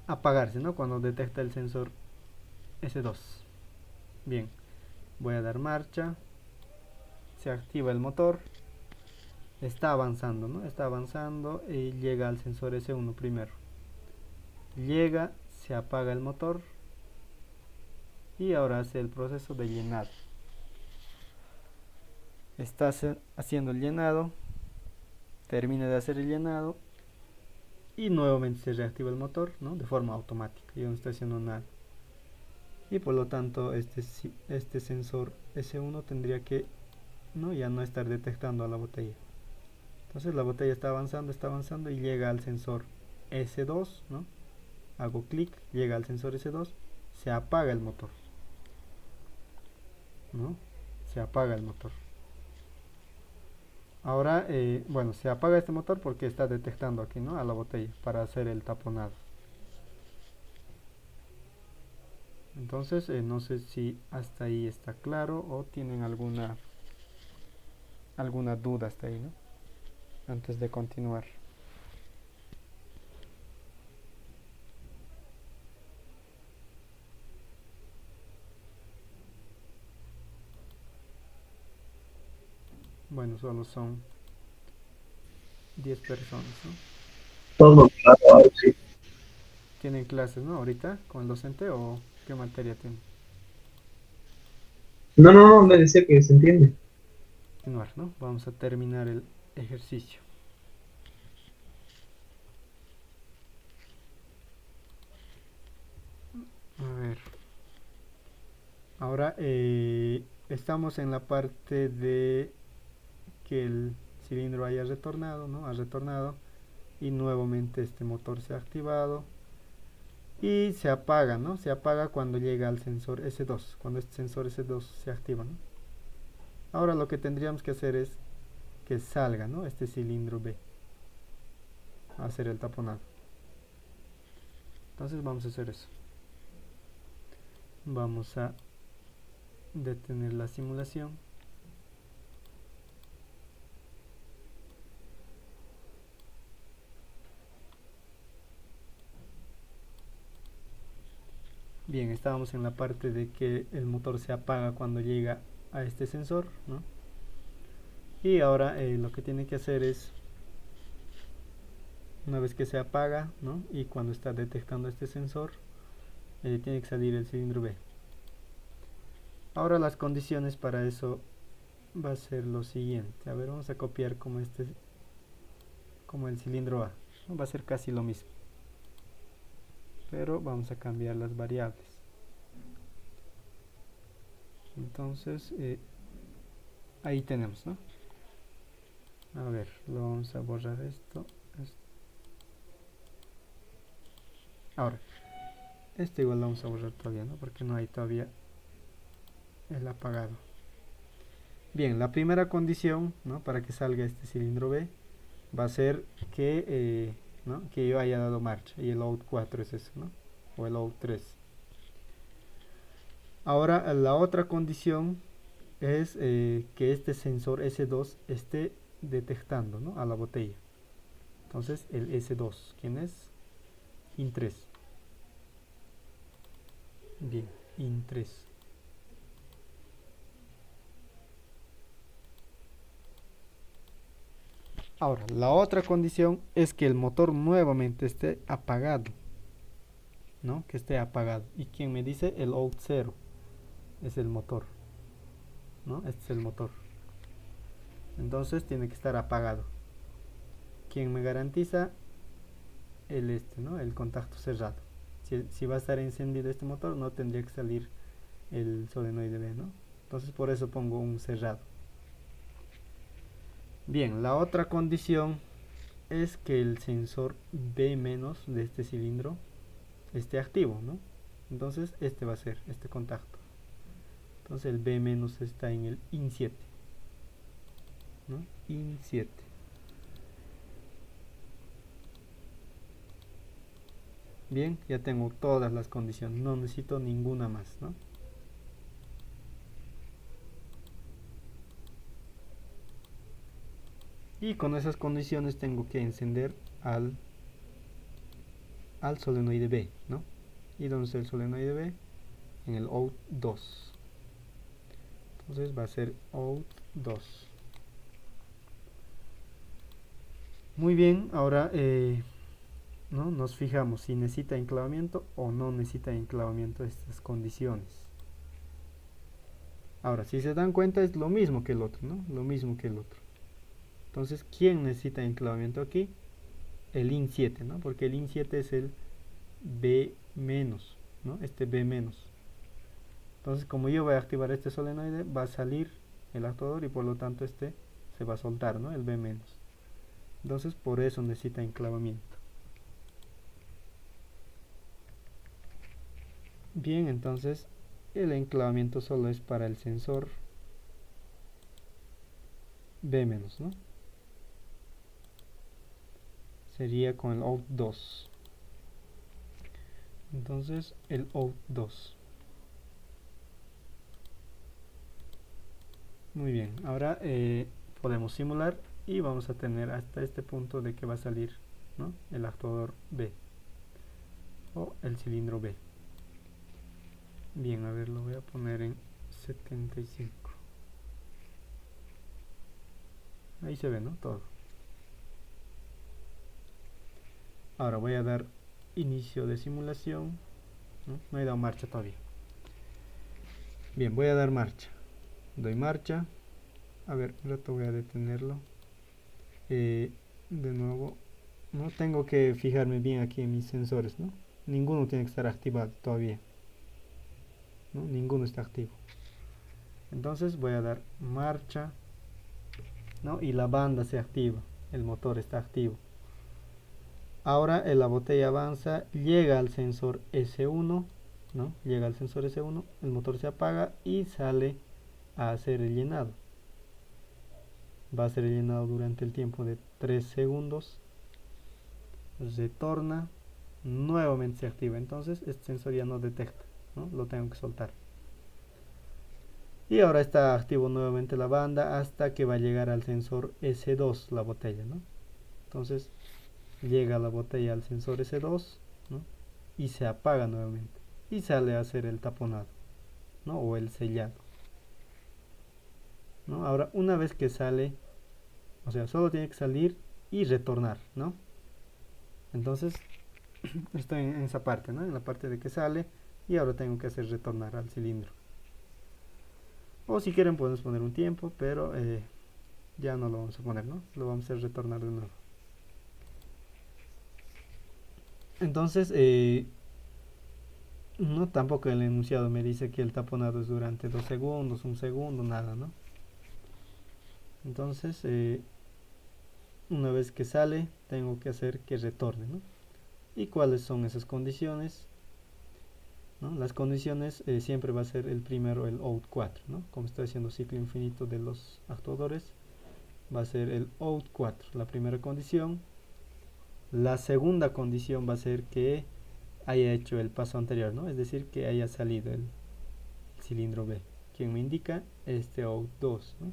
apagarse, ¿no? Cuando detecta el sensor S2. Bien, voy a dar marcha, se activa el motor, está avanzando, ¿no? Está avanzando y llega al sensor S1 primero. Llega, se apaga el motor y ahora hace el proceso de llenado. Está haciendo el llenado, termina de hacer el llenado y nuevamente se reactiva el motor, ¿no? De forma automática, ya no está haciendo nada. Y por lo tanto este sensor S1 tendría que ya no estar detectando a la botella. Entonces la botella está avanzando y llega al sensor S2, ¿no? Hago clic, llega al sensor S2, se apaga el motor, ¿no? Se apaga el motor. Ahora, bueno, se apaga este motor porque está detectando aquí, ¿no? A la botella para hacer el taponado. Entonces, no sé si hasta ahí está claro o tienen alguna duda hasta ahí, ¿no? Antes de continuar. Bueno, solo son 10 personas, ¿no? Todo claro, sí. ¿Tienen clases, no? Ahorita con el docente o qué materia tienen? No, le decía que se entiende. Continuar, ¿no? Vamos a terminar el ejercicio. A ver. Ahora estamos en la parte de que el cilindro haya retornado, ¿no? Ha retornado y nuevamente este motor se ha activado y se apaga, ¿no? Se apaga cuando llega al sensor S2, cuando este sensor S2 se activa, ¿no? Ahora lo que tendríamos que hacer es que salga, ¿no? Este cilindro B a hacer el taponado. Entonces vamos a hacer eso. Vamos a detener la simulación. Bien, estábamos en la parte de que el motor se apaga cuando llega a este sensor, ¿no? Y ahora lo que tiene que hacer es, una vez que se apaga, ¿no? Y cuando está detectando este sensor, tiene que salir el cilindro B. Ahora las condiciones para eso va a ser lo siguiente. A ver, vamos a copiar como el cilindro A, ¿no? Va a ser casi lo mismo, pero vamos a cambiar las variables. Entonces ahí tenemos, ¿no? A ver, lo vamos a borrar esto. Ahora, este igual lo vamos a borrar todavía, ¿no? Porque no hay todavía el apagado. Bien, la primera condición, ¿no? Para que salga este cilindro B va a ser que, ¿no? Que yo haya dado marcha, y el out 4 es eso, ¿no? O el out 3. Ahora la otra condición es que este sensor S2 esté detectando, ¿no? A la botella. Entonces el S2, ¿quién es? IN3. Bien, IN3. Ahora, la otra condición es que el motor nuevamente esté apagado, ¿no? Que esté apagado. ¿Y quién me dice? El out 0 es el motor. ¿no? Este es el motor. Entonces tiene que estar apagado. ¿Quién me garantiza? ¿No? El contacto cerrado. Si va a estar encendido este motor, no tendría que salir el solenoide B, ¿no? Entonces por eso pongo un cerrado. Bien, la otra condición es que el sensor B- de este cilindro esté activo, ¿no? Entonces este va a ser este contacto. Entonces el B- está en el IN 7, ¿no? IN 7. Bien, ya tengo todas las condiciones, no necesito ninguna más, ¿no? Y con esas condiciones tengo que encender al solenoide B, ¿no? ¿Y dónde está el solenoide B? En el out 2. Entonces va a ser out 2. Muy bien, ahora ¿no? Nos fijamos si necesita enclavamiento o no necesita enclavamiento estas condiciones. Ahora, si se dan cuenta es lo mismo que el otro, ¿no? Lo mismo que el otro. Entonces, ¿quién necesita enclavamiento aquí? El IN 7, ¿no? Porque el IN 7 es el B-, ¿no? Este B-. Entonces, como yo voy a activar este solenoide, va a salir el actuador y por lo tanto este se va a soltar, ¿no? El B-. Entonces, por eso necesita enclavamiento. Bien, entonces el enclavamiento solo es para el sensor B-, ¿no? Sería con el out 2. Entonces el out 2. Muy bien, ahora podemos simular y vamos a tener hasta este punto de que va a salir, ¿no? El actuador B o el cilindro B. Bien, a ver, lo voy a poner en 75. Ahí se ve, ¿no? Todo. Ahora voy a dar inicio de simulación. No he dado marcha todavía. Bien, voy a dar marcha. Doy marcha. A ver, un rato voy a detenerlo. De nuevo, no tengo que fijarme bien aquí en mis sensores, ¿no? Ninguno tiene que estar activado todavía, ¿no? Ninguno está activo. Entonces voy a dar marcha, ¿no? Y la banda se activa, el motor está activo. Ahora la botella avanza, llega al sensor S1, ¿no? Llega al sensor S1, el motor se apaga y sale a hacer el llenado. Va a ser el llenado durante el tiempo de 3 segundos. Retorna, nuevamente se activa. Entonces este sensor ya no detecta, ¿no? Lo tengo que soltar. Y ahora está activo nuevamente la banda hasta que va a llegar al sensor S2 la botella, ¿no? Entonces llega la botella al sensor S2, ¿no? Y se apaga nuevamente y sale a hacer el taponado, ¿no? O el sellado, ¿no? Ahora una vez que sale, o sea, solo tiene que salir y retornar, ¿no? Entonces estoy en esa parte, ¿no? En la parte de que sale y ahora tengo que hacer retornar al cilindro. O si quieren podemos poner un tiempo, pero ya no lo vamos a poner, ¿no? Lo vamos a hacer retornar de nuevo. Entonces, no, tampoco el enunciado me dice que el taponado es durante 2 segundos, 1 segundo, nada, ¿no? Entonces, una vez que sale, tengo que hacer que retorne, ¿no? ¿Y cuáles son esas condiciones? ¿No? Las condiciones siempre va a ser el primero, el out 4, ¿no? Como estoy haciendo ciclo infinito de los actuadores, va a ser el out 4, la primera condición. La segunda condición va a ser que haya hecho el paso anterior, ¿no? Es decir, que haya salido el cilindro B, quien me indica este out 2, ¿no?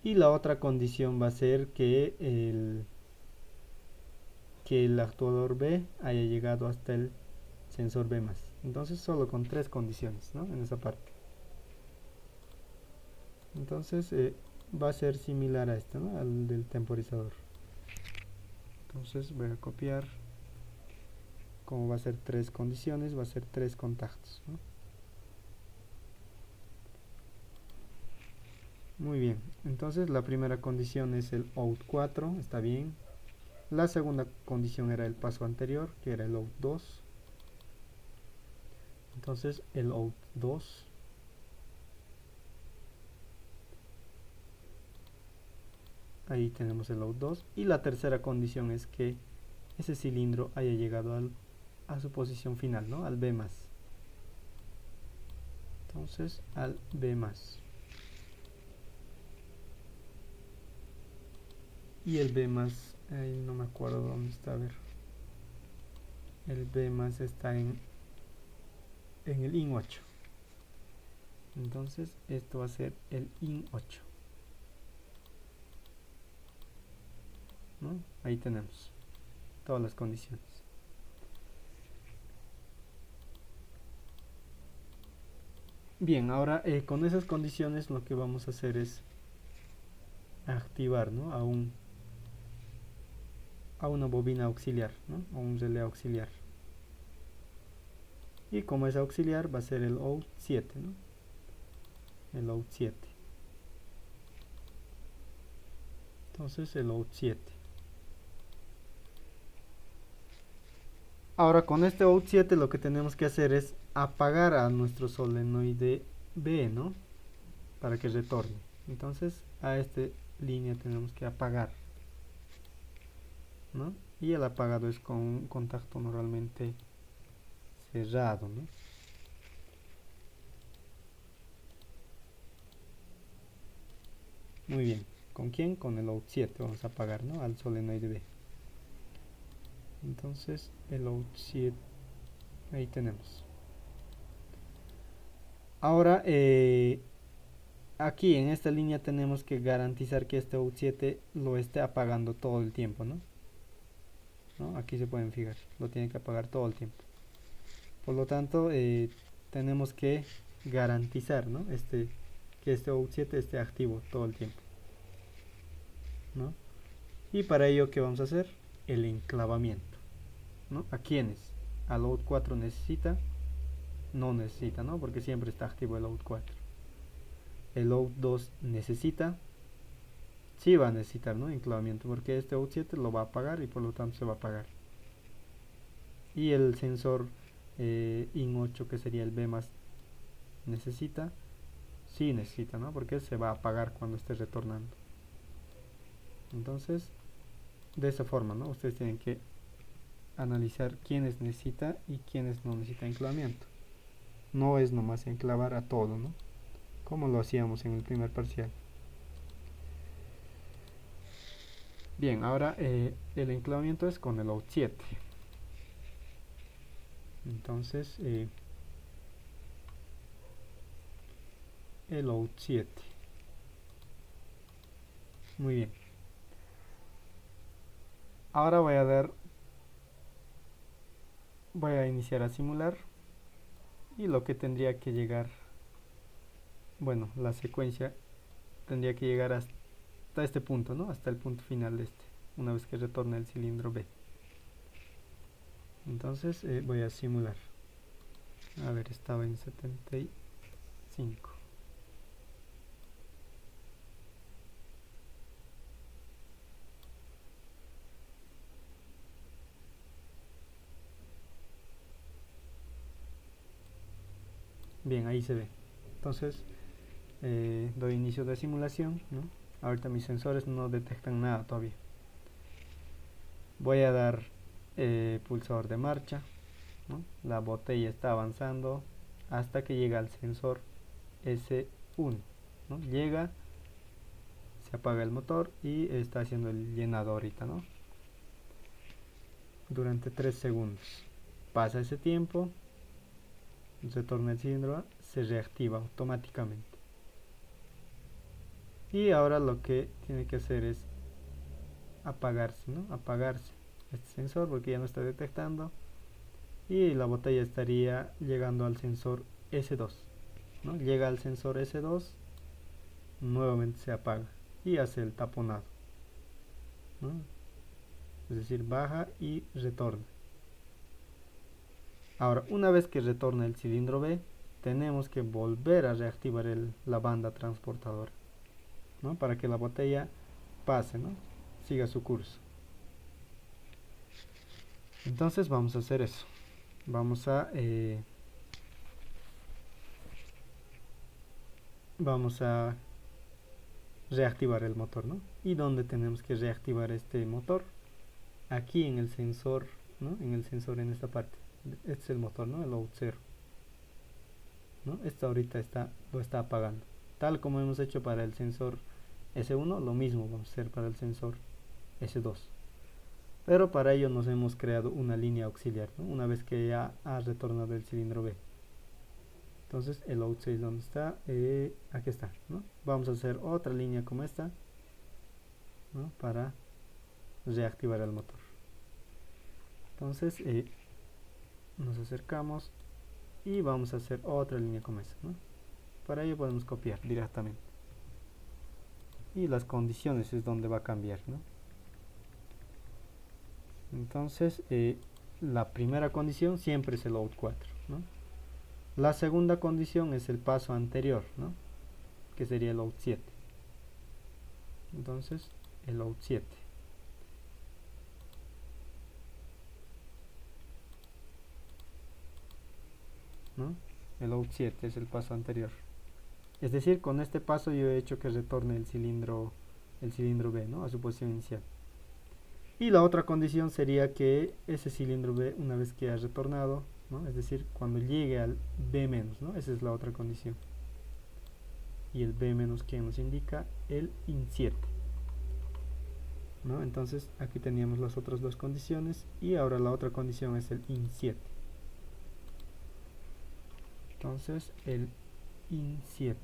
Y la otra condición va a ser que el actuador B haya llegado hasta el sensor B+. Entonces solo con 3 condiciones, ¿no? En esa parte. Entonces va a ser similar a este, ¿no? Al del temporizador. Entonces voy a copiar. Como va a ser 3 condiciones, va a ser 3 contactos, ¿no? Muy bien, entonces la primera condición es el out 4, está bien. La segunda condición era el paso anterior, que era el out 2. Entonces el out 2. Ahí tenemos el out 2. Y la tercera condición es que ese cilindro haya llegado a su posición final, ¿no? Al B más. Entonces al B más. Y el B más, ahí no me acuerdo dónde está, a ver. El B más está en el IN 8. Entonces esto va a ser el IN 8. ¿No? Ahí tenemos todas las condiciones. Bien, ahora con esas condiciones lo que vamos a hacer es activar, ¿no? a una bobina auxiliar, ¿no? A un relé auxiliar. Y como es auxiliar va a ser el out 7, ¿no? El out 7. Entonces el out 7. Ahora con este out 7 lo que tenemos que hacer es apagar a nuestro solenoide B, ¿no? Para que retorne. Entonces a esta línea tenemos que apagar, ¿no? Y el apagado es con un contacto normalmente cerrado, ¿no? Muy bien. ¿Con quién? Con el out 7 vamos a apagar, ¿no? Al solenoide B. Entonces el out 7, ahí tenemos. Ahora aquí en esta línea tenemos que garantizar que este out 7 lo esté apagando todo el tiempo, ¿no? Aquí se pueden fijar, lo tiene que apagar todo el tiempo. Por lo tanto tenemos que garantizar, ¿no? Que este out 7 esté activo todo el tiempo, ¿no? Y para ello, ¿qué vamos a hacer? El enclavamiento, ¿no? ¿A quiénes? Al out 4 necesita, no necesita, ¿no? Porque siempre está activo el out 4. El out 2 necesita, sí va a necesitar, ¿no? Enclavamiento, porque este out 7 lo va a apagar y por lo tanto se va a apagar. Y el sensor IN 8, que sería el B más, necesita, sí necesita, ¿no? Porque se va a apagar cuando esté retornando. Entonces, de esa forma, ¿no? Ustedes tienen que analizar quiénes necesita y quiénes no necesita enclavamiento. No es nomás enclavar a todo, ¿no? Como lo hacíamos en el primer parcial. Bien, ahora el enclavamiento es con el out 7. Entonces, el out 7. Muy bien. Ahora voy a iniciar a simular y lo que tendría que llegar, bueno, la secuencia tendría que llegar hasta este punto, ¿no? Hasta el punto final de una vez que retorne el cilindro B. Entonces voy a simular. A ver, estaba en 75. Bien, ahí se ve. Entonces doy inicio de simulación, ¿no? Ahorita mis sensores no detectan nada todavía. Voy a dar pulsador de marcha, ¿no? La botella está avanzando hasta que llega al sensor S1, ¿no? Llega, se apaga el motor y está haciendo el llenado ahorita, ¿no? Durante 3 segundos. Pasa ese tiempo, retorna el cilindro A, se reactiva automáticamente. Y ahora lo que tiene que hacer es apagarse, ¿no? Apagarse este sensor porque ya no está detectando y la botella estaría llegando al sensor S2, ¿no? Llega al sensor S2, nuevamente se apaga y hace el taponado, ¿no? Es decir, baja y retorna. Ahora, una vez que retorna el cilindro B, tenemos que volver a reactivar la banda transportadora. ¿no? Para que la botella pase, ¿no? Siga su curso. Entonces vamos a hacer eso. Vamos a reactivar el motor, ¿no? ¿Y dónde tenemos que reactivar este motor? Aquí en el sensor, ¿no? En el sensor, en esta parte. Este es el motor, ¿no? El out 0, ¿no? Esto ahorita lo está apagando. Tal como hemos hecho para el sensor S1, lo mismo vamos a hacer para el sensor S2. Pero para ello nos hemos creado una línea auxiliar, ¿no? Una vez que ya ha retornado el cilindro B. Entonces el out 6, ¿dónde está? Aquí está, ¿no? Vamos a hacer otra línea como esta, ¿no? Para reactivar el motor. Entonces nos acercamos y vamos a hacer otra línea como esta, ¿no? Para ello podemos copiar directamente. Y las condiciones es donde va a cambiar, ¿no? Entonces la primera condición siempre es el out 4, ¿no? La segunda condición es el paso anterior, ¿no? Que sería el out 7. Entonces el out 7. ¿No? El out 7 es el paso anterior. Es decir, con este paso yo he hecho que retorne el cilindro B, ¿no? A su posición inicial. Y la otra condición sería que ese cilindro B, una vez que ha retornado, ¿no? Es decir, cuando llegue al B-, ¿no? Esa es la otra condición. Y el B- que nos indica el IN7, ¿no? Entonces aquí teníamos las otras dos condiciones y ahora la otra condición es el IN7. Entonces el IN7.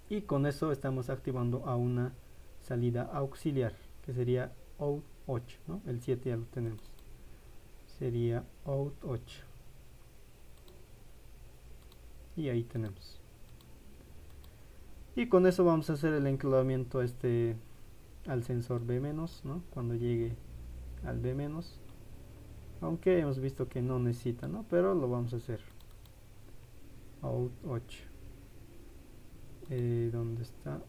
Y con eso estamos activando a una salida auxiliar, que sería out 8, ¿no? El 7 ya lo tenemos. Sería out 8. Y ahí tenemos. Y con eso vamos a hacer el enclavamiento al sensor B-, ¿no? Cuando llegue al B-, aunque hemos visto que no necesita, ¿no? Pero lo vamos a hacer. Out 8. ¿Dónde está?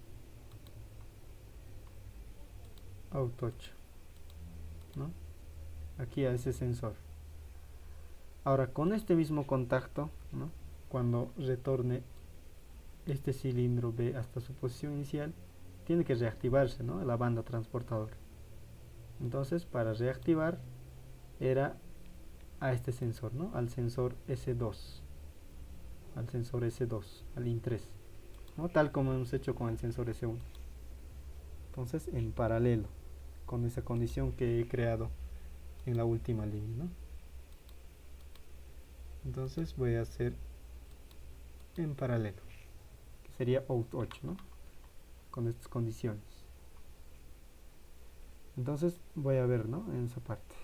Out 8, ¿no? Aquí a ese sensor. Ahora con este mismo contacto, ¿no? Cuando retorne este cilindro B hasta su posición inicial, tiene que reactivarse, ¿no? La banda transportadora. Entonces para reactivar era a este sensor, ¿no? Al sensor S2, al sensor S2, al IN3, ¿no? Tal como hemos hecho con el sensor S1. Entonces en paralelo con esa condición que he creado en la última línea, ¿no? Entonces voy a hacer en paralelo, que sería out 8, ¿no? Con estas condiciones. Entonces voy a ver, ¿no? En esa parte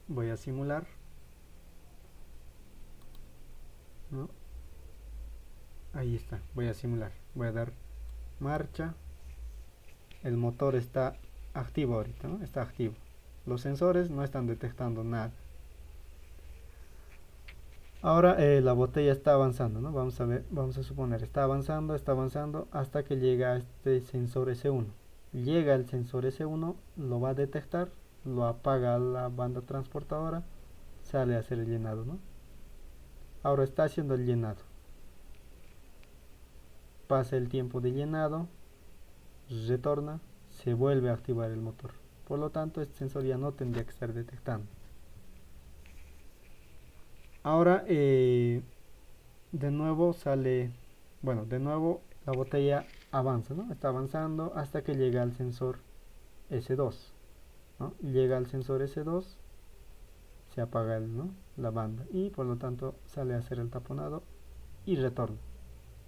voy a simular, ¿no? Ahí está, voy a simular, voy a dar marcha. El motor está activo ahorita, ¿no? Está activo. Los sensores no están detectando nada. Ahora la botella está avanzando, ¿no? Vamos a ver, vamos a suponer, está avanzando hasta que llega a este sensor S1. Llega el sensor S1, lo va a detectar, lo apaga la banda transportadora, sale a hacer el llenado, ¿no? Ahora está haciendo el llenado. Pasa el tiempo de llenado, retorna, se vuelve a activar el motor. Por lo tanto, este sensor ya no tendría que estar detectando. Ahora, de nuevo sale, bueno, de nuevo la botella avanza, ¿no? Está avanzando hasta que llega al sensor S2, ¿no? Llega al sensor S2, se apaga ¿no? la banda y por lo tanto sale a hacer el taponado y retorna.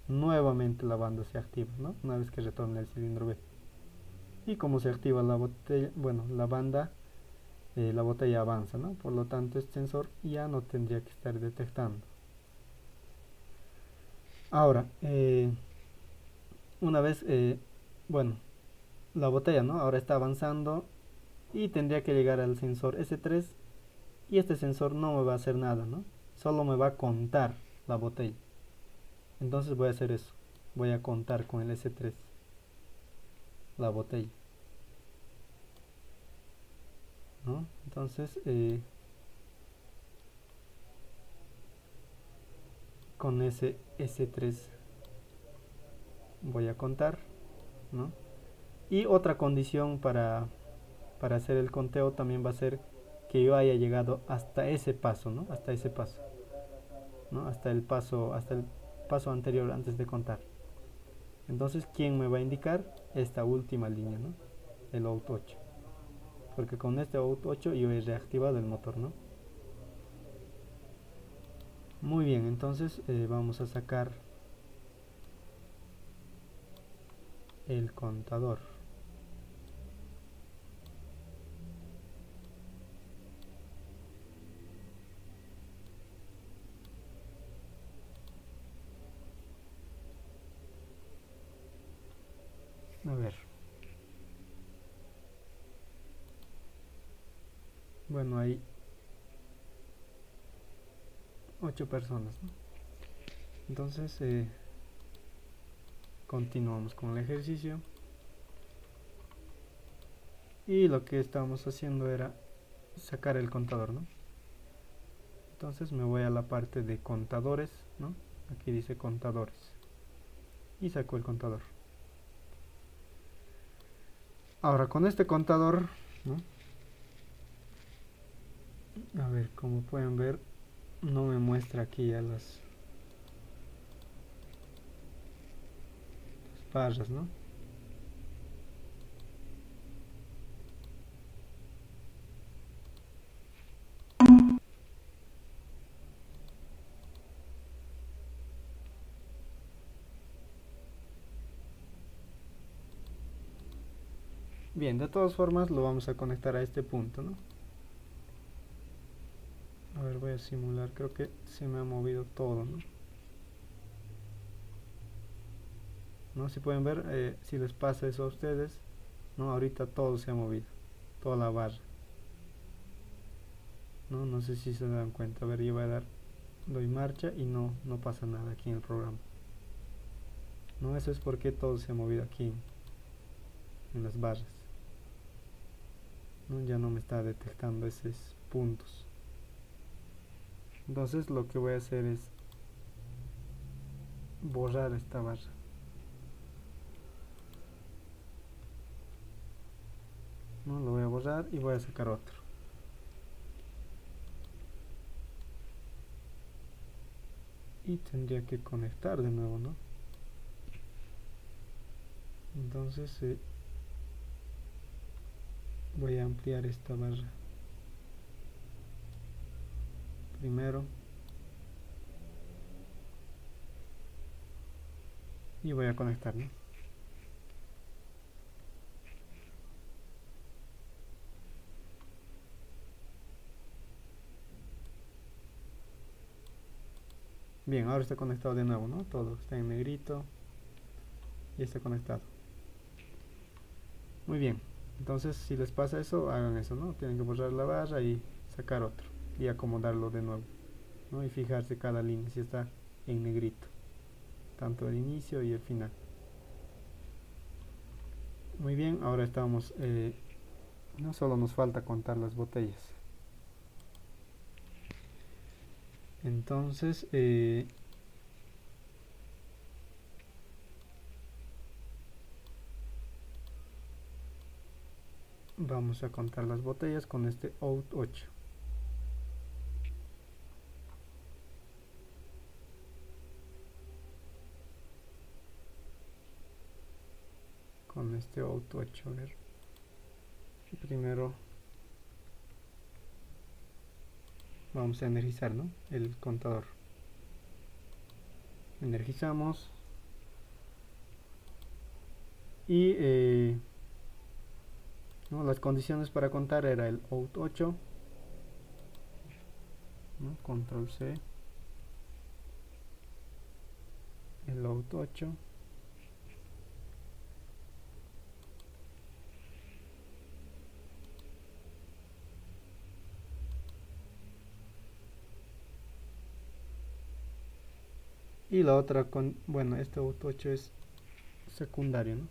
Nuevamente la banda se activa, ¿no? Una vez que retorna el cilindro B. Y como se activa la botella, bueno, la banda, la botella avanza, ¿no? Por lo tanto este sensor ya no tendría que estar detectando. Ahora, una vez, bueno, la botella, ¿no? Ahora está avanzando y tendría que llegar al sensor S3 y este sensor no me va a hacer nada, ¿no? Solo me va a contar la botella. Entonces voy a hacer eso, voy a contar con el S3 la botella, ¿no? Entonces con ese S3 voy a contar, ¿no? Y otra condición para hacer el conteo también va a ser que yo haya llegado hasta ese paso, ¿no? Hasta ese paso, ¿no? Hasta el paso anterior antes de contar. Entonces, ¿quién me va a indicar? Esta última línea, ¿no? El out 8. Porque con este out 8 yo he reactivado el motor, ¿no? Muy bien, entonces vamos a sacar el contador. A ver. Bueno, hay 8 personas, ¿no? Entonces continuamos con el ejercicio. Y lo que estábamos haciendo era sacar el contador, ¿no? Entonces me voy a la parte de contadores, ¿no? Aquí dice contadores. Y saco el contador. Ahora con este contador, ¿no? A ver, como pueden ver, no me muestra aquí ya las barras, ¿no? Bien, de todas formas lo vamos a conectar a este punto, ¿no? A ver, voy a simular, creo que se me ha movido todo, ¿no? ¿No? Si pueden ver, si les pasa eso a ustedes, ¿no? Ahorita todo se ha movido, toda la barra, ¿no? No sé si se dan cuenta. A ver, yo voy a dar, doy marcha y no pasa nada aquí en el programa, ¿no? Eso es porque todo se ha movido aquí en las barras, ¿no? Ya no me está detectando esos puntos. Entonces lo que voy a hacer es borrar esta barra. ¿No? Lo voy a borrar y voy a sacar otro. Y tendría que conectar de nuevo, ¿no? Entonces voy a ampliar esta barra primero y voy a conectar, ¿no? Bien, ahora está conectado de nuevo, ¿no? Todo está en negrito y está conectado. Muy bien, entonces si les pasa eso, hagan eso, ¿no? Tienen que borrar la barra y sacar otro y acomodarlo de nuevo, ¿no? Y fijarse cada línea si está en negrito, tanto el inicio y el final. Muy bien, ahora estamos, no solo nos falta contar las botellas. Entonces, vamos a contar las botellas con este out 8. Con este out 8, a ver. Primero vamos a energizar, ¿no? El contador. Energizamos. Y ¿no? Las condiciones para contar era el out 8, ¿no? Control C, el out 8, Y la otra bueno, este out 8 es secundario, ¿no?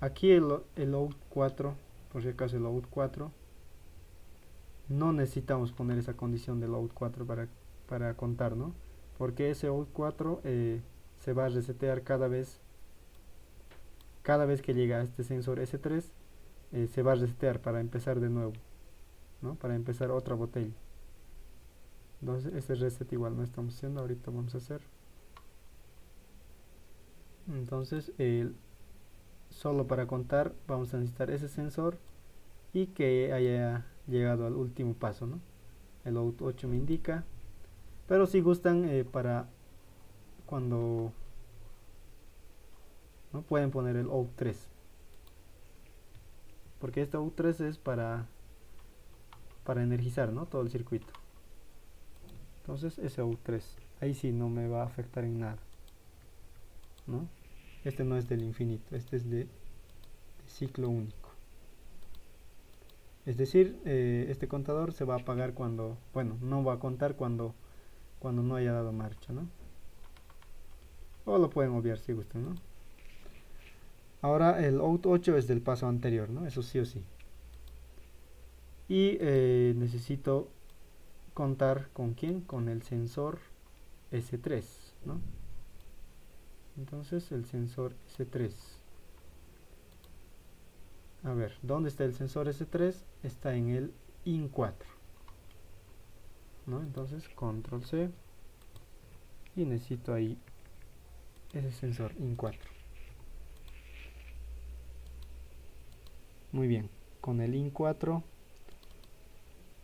Aquí el out 4, por si acaso el out 4, no necesitamos poner esa condición del out 4 para contar, ¿no? Porque ese out 4 se va a resetear cada vez que llega a este sensor S3, se va a resetear para empezar de nuevo, ¿no? Para empezar otra botella. Entonces ese reset igual no estamos haciendo, ahorita vamos a hacer. Entonces solo para contar vamos a necesitar ese sensor y que haya llegado al último paso, ¿no? El out 8 me indica, pero si gustan para cuando, ¿no? Pueden poner el out 3, porque este out 3 es para energizar, ¿no? Todo el circuito. Entonces ese out 3 ahí sí no me va a afectar en nada, ¿no? Este no es del infinito, este es de ciclo único. Es decir, este contador se va a apagar cuando, bueno, no va a contar cuando no haya dado marcha, ¿no? O lo pueden obviar si gustan, ¿no? Ahora el out 8 es del paso anterior, ¿no? Eso sí o sí. Y necesito contar con quién, con el sensor S3, ¿no? Entonces el sensor S3, a ver, ¿dónde está el sensor S3? Está en el IN 4, ¿no? Entonces control C y necesito ahí ese sensor IN 4. Muy bien, con el IN 4,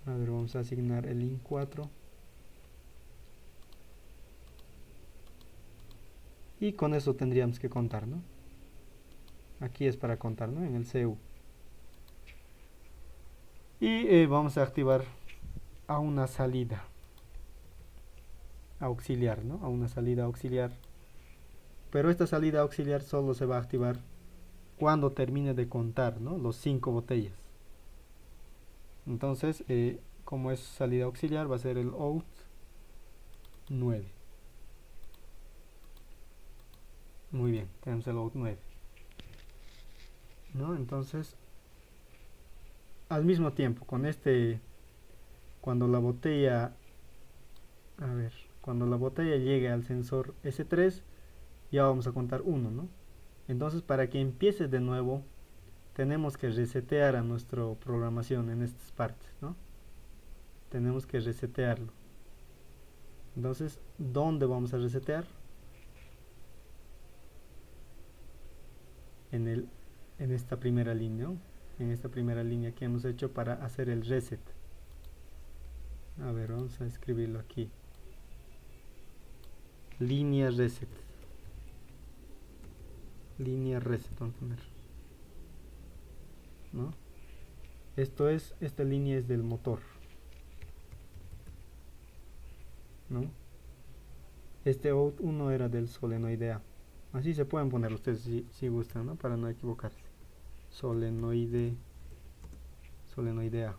a ver, vamos a asignar el IN 4 y con eso tendríamos que contar, ¿no? Aquí es para contar, ¿no? En el CU. Y vamos a activar a una salida auxiliar, ¿no? A una salida auxiliar. Pero esta salida auxiliar solo se va a activar cuando termine de contar, ¿no? Los 5 botellas. Entonces, como es salida auxiliar, va a ser el out 9. Muy bien, tenemos el out 9, ¿no? Entonces, al mismo tiempo, con cuando la botella, a ver, cuando la botella llegue al sensor S3, ya vamos a contar 1, ¿no? Entonces, para que empiece de nuevo, tenemos que resetear a nuestra programación en estas partes, ¿no? Tenemos que resetearlo. Entonces, ¿dónde vamos a resetear? En esta primera línea, ¿no? En esta primera línea que hemos hecho para hacer el reset. A ver, vamos a escribirlo aquí. Línea reset. Línea reset, vamos a poner, ¿no? Esta línea es del motor, ¿no? Este out 1 era del solenoide A. Así se pueden poner ustedes si gustan, ¿no? Para no equivocarse. Solenoide A,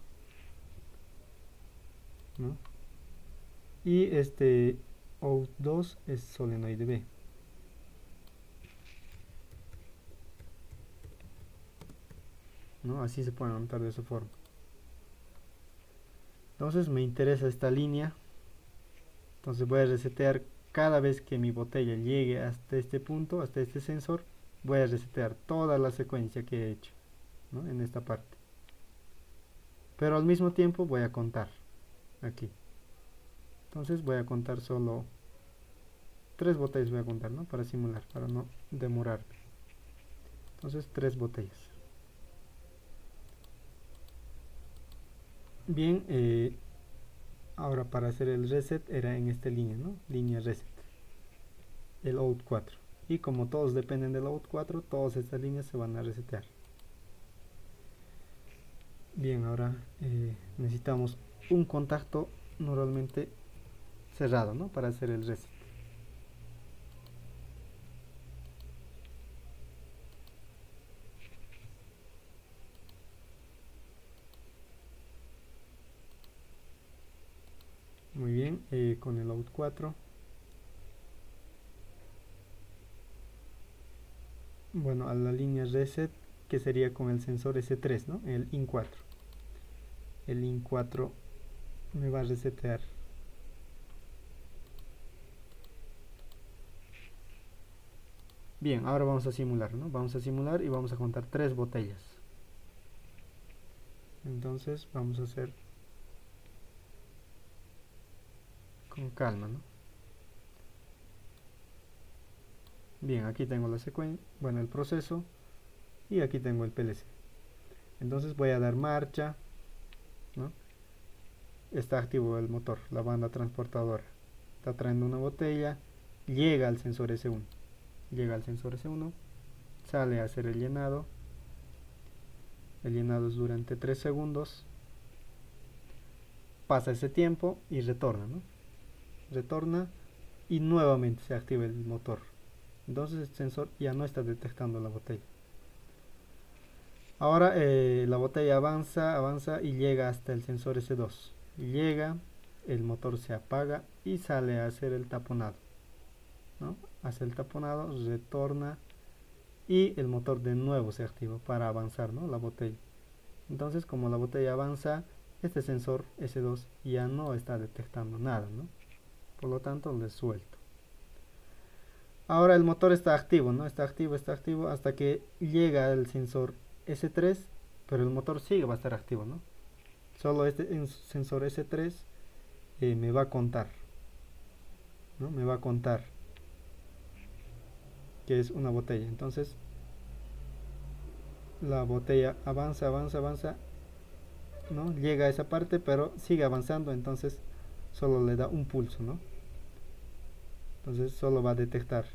¿no? Y este out 2 es solenoide B. ¿No? Así se pueden anotar de esa forma. Entonces me interesa esta línea. Entonces voy a resetear cada vez que mi botella llegue hasta este punto, hasta este sensor. Voy a resetear toda la secuencia que he hecho, ¿no? En esta parte. Pero al mismo tiempo voy a contar aquí. Entonces voy a contar solo 3 botellas, voy a contar, ¿no? Para simular, para no demorarme. Entonces 3 botellas. Bien, ahora para hacer el reset era en esta línea, ¿no? Línea reset, el out 4. Y como todos dependen del out 4, todas estas líneas se van a resetear. Bien, ahora necesitamos un contacto normalmente cerrado, ¿no? Para hacer el reset. con el out 4. Bueno, a la línea reset, que sería con el sensor S3, ¿no? El IN4. El IN4 me va a resetear. Bien, ahora vamos a simular, ¿no? Vamos a simular y vamos a contar 3 botellas. Entonces vamos a hacer con calma, ¿no? Bien, aquí tengo la secuencia, bueno, el proceso, y aquí tengo el PLC. Entonces voy a dar marcha, ¿no? Está activo el motor, la banda transportadora. Está trayendo una botella, llega al sensor S1. Llega al sensor S1, sale a hacer el llenado. El llenado es durante 3 segundos. Pasa ese tiempo y retorna, ¿no? Retorna y nuevamente se activa el motor. Entonces el sensor ya no está detectando la botella. Ahora la botella avanza, avanza y llega hasta el sensor S2. Llega, el motor se apaga y sale a hacer el taponado, ¿no? Hace el taponado, retorna y el motor de nuevo se activa para avanzar, ¿no? La botella. Entonces, como la botella avanza, este sensor S2 ya no está detectando nada, ¿no? Por lo tanto, le suelto. Ahora el motor está activo, ¿no? Está activo hasta que llega el sensor S3, pero el motor sigue va a estar activo, ¿no? Solo este sensor S3 me va a contar, ¿no? Me va a contar que es una botella. Entonces la botella avanza, avanza, avanza, ¿no? Llega a esa parte, pero sigue avanzando, entonces solo le da un pulso, ¿no? Entonces solo va a detectar,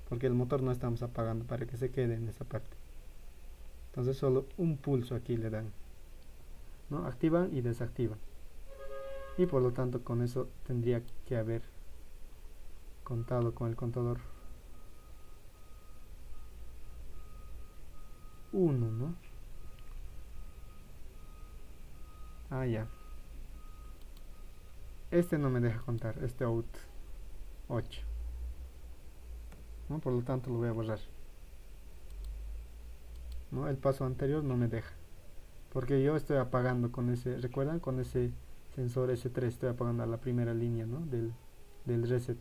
porque el motor no estamos apagando para que se quede en esa parte. Entonces solo un pulso aquí le dan, ¿no? Activan y desactivan. Y por lo tanto con eso tendría que haber contado con el contador 1, ¿no? Ah, ya. Este no me deja contar, este out 8, ¿no? Por lo tanto lo voy a borrar, ¿no? El paso anterior no me deja, porque yo estoy apagando con ese, ¿recuerdan? Con ese sensor S3 estoy apagando a la primera línea, ¿no? del reset.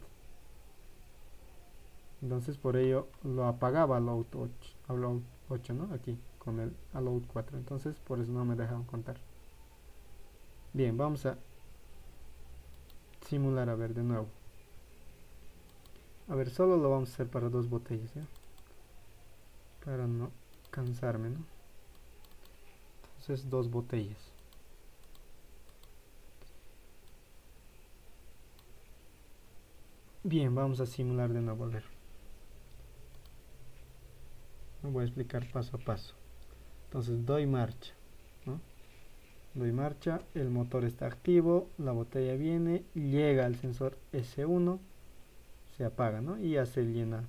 Entonces por ello lo apagaba al out 8, al out 8, ¿no? Aquí con el al out 4. Entonces por eso no me dejaron contar. Bien, vamos a simular a ver de nuevo. A ver, solo lo vamos a hacer para 2 botellas, ¿ya? Para no cansarme, ¿no? Entonces 2 botellas. Bien, vamos a simular de nuevo, a ver. Me voy a explicar paso a paso. Entonces doy marcha, ¿no? Doy marcha, el motor está activo, la botella viene, llega al sensor S1, se apaga, ¿no? Y hace el llenado.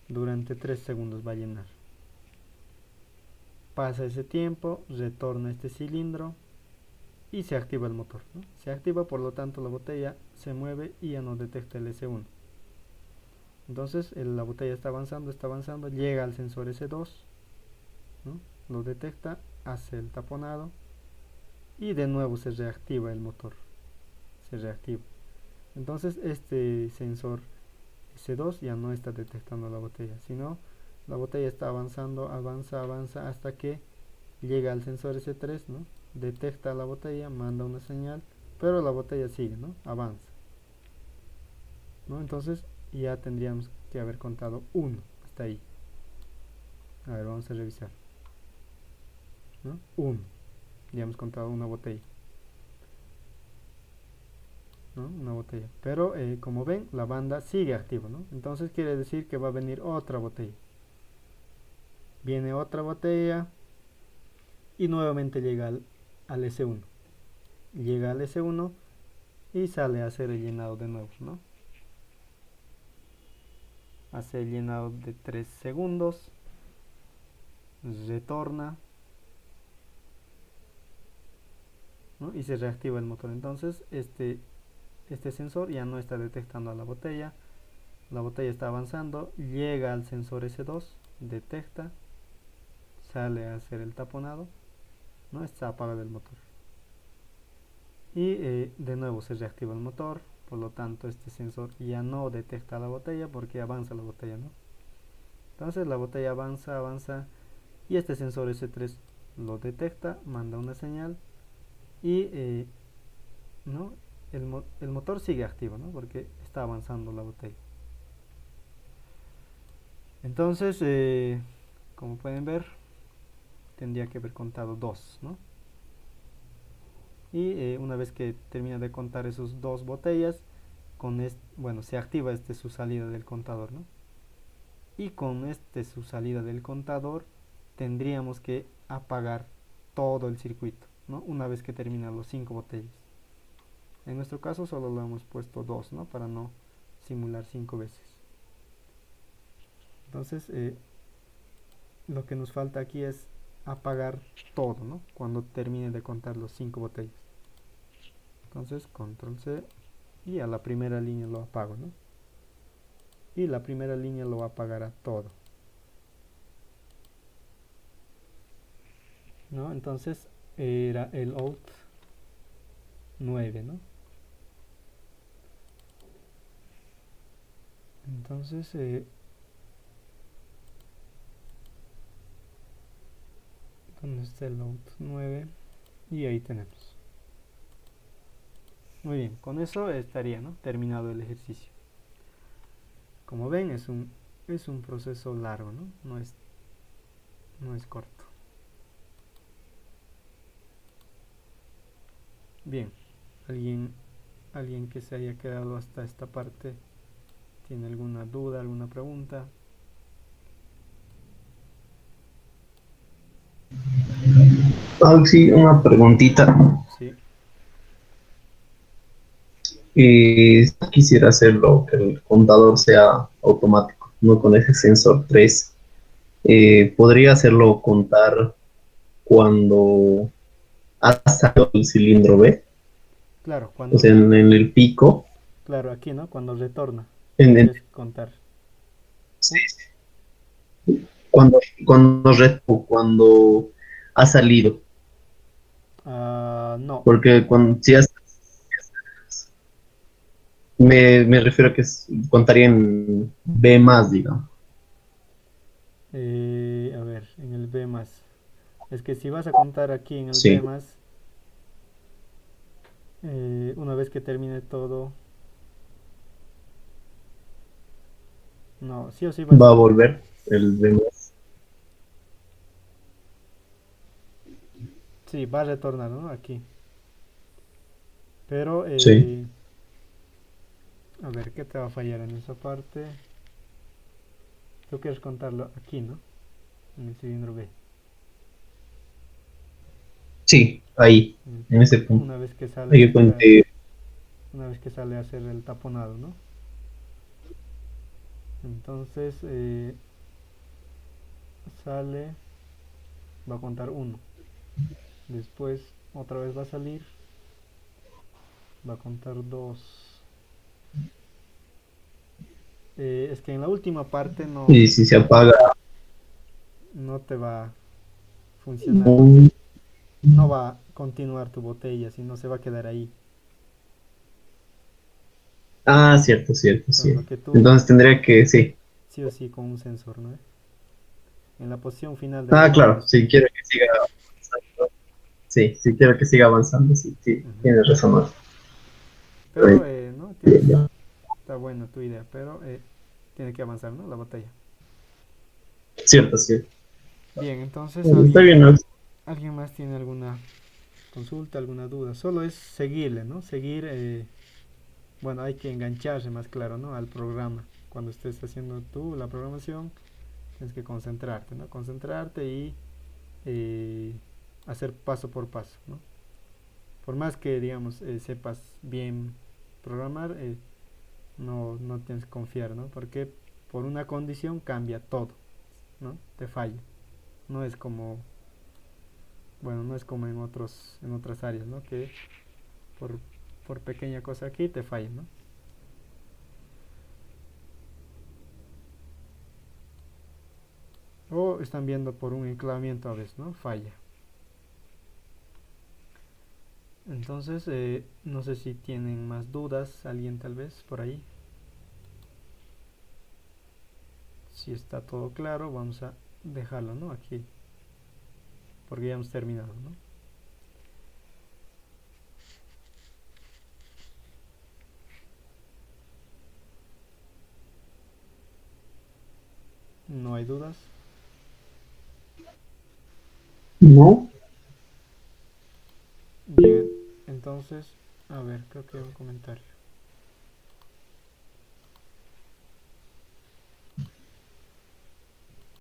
Durante 3 segundos va a llenar. Pasa ese tiempo, retorna este cilindro y se activa el motor, ¿no? Se activa, por lo tanto la botella se mueve y ya no detecta el S1. Entonces la botella está avanzando, llega al sensor S2, ¿no? Lo detecta, hace el taponado y de nuevo se reactiva el motor, se reactiva. Entonces este sensor S2 ya no está detectando la botella, sino la botella está avanzando, avanza hasta que llega al sensor S3, ¿no? Detecta la botella, manda una señal, pero la botella sigue, ¿no? Avanza, ¿no? Entonces ya tendríamos que haber contado 1 hasta ahí. A ver, vamos a revisar, ¿no? 1, ya hemos contado una botella, ¿no? Una botella, pero como ven la banda sigue activa, ¿no? Entonces quiere decir que va a venir otra botella. Viene otra botella y nuevamente llega al S1. Llega al S1 y sale a hacer el llenado de nuevo, ¿no? Hace el llenado de 3 segundos, retorna ¿no? Y se reactiva el motor. Entonces este sensor ya no está detectando a la botella está avanzando, llega al sensor S2, detecta, sale a hacer el taponado, no está apagado el motor. Y de nuevo se reactiva el motor, por lo tanto este sensor ya no detecta la botella porque avanza la botella, ¿no? Entonces la botella avanza, avanza y este sensor S3 lo detecta, manda una señal y ¿no? el motor sigue activo, ¿no? Porque está avanzando la botella. Entonces, como pueden ver, tendría que haber contado 2, ¿no? Y una vez que termina de contar esos 2 botellas, bueno, se activa su salida del contador, ¿no? Y con su salida del contador tendríamos que apagar todo el circuito, ¿no? Una vez que terminan los 5 botellas. En nuestro caso solo lo hemos puesto 2, ¿no? Para no simular 5 veces. Entonces, lo que nos falta aquí es apagar todo, ¿no? Cuando termine de contar los 5 botellas. Entonces, control C y a la primera línea lo apago, ¿no? Y la primera línea lo apagará todo, ¿no? Entonces, era el out 9, ¿no? Entonces, ¿dónde está el out 9? Y ahí tenemos. Muy bien, con eso estaría, ¿no? Terminado el ejercicio. Como ven, es un proceso largo, ¿no? No es corto. Bien, alguien que se haya quedado hasta esta parte, ¿tiene alguna duda, alguna pregunta? Sí, una preguntita. Sí, Quisiera hacerlo, que el contador sea automático, no con ese sensor 3. ¿Podría hacerlo contar cuando ha salido el cilindro B? claro, O sea, en el pico. claro, aquí, ¿no? Cuando retorna, En el, tendrías que contar. sí, cuando ha salido. No, Porque cuando, si me refiero a que contaría en B más, digamos. a ver, en el B más. Es que si vas a contar aquí en el B Sí. más, una vez que termine todo, no, sí o sí vas Va a a, volver el B más. sí, va a retornar, ¿no? Aquí. Pero, Sí. a ver, ¿qué te va a fallar en esa parte? Tú quieres contarlo aquí, ¿no? En el cilindro B. Sí, ahí, En el en ese pico, punto. una vez que Ahí sale yo conté. una vez que sale a hacer el taponado, ¿no? Entonces, sale, va a contar uno. Después, otra vez va a salir, va a contar 2. Es que en la última parte Y si se apaga. no te va a funcionar porque no va a continuar tu botella, sino se va a quedar ahí. Ah, cierto, cierto, Entonces, sí. lo que tú, Entonces tendría que, sí. sí o sí, con un sensor, ¿no? En la posición final de la Ah, botella claro, está. si quiero que siga avanzando. Sí, si quiero que siga avanzando, sí, sí, Ujú. tienes razón. ¿No? Pero, ¿no? Ya. Está buena tu idea, pero tiene que avanzar, ¿no? La botella. Cierto, cierto. Bien, entonces, Está bien, ¿no? ¿alguien más tiene alguna consulta, alguna duda? Solo es seguirle, ¿no? Seguir, bueno, hay que engancharse más claro, ¿no? Al programa. Cuando estés haciendo tú la programación, tienes que concentrarte, ¿no? Concentrarte y eh, hacer paso por paso, ¿no? Por más que, digamos, sepas bien programar, no tienes que confiar, ¿no? Porque por una condición cambia todo, ¿no? Te falla. No es como Bueno, no es como en otras áreas, ¿no? Que por, por pequeña cosa aquí te falla, ¿no? O están viendo por un enclavamiento a veces, ¿no? Falla. Entonces, no sé si tienen más dudas, alguien tal vez por ahí. Si está todo claro, vamos a dejarlo, ¿no? Aquí, porque ya hemos terminado, ¿no? No hay dudas. No, Bien, entonces, a ver, creo que hay un comentario.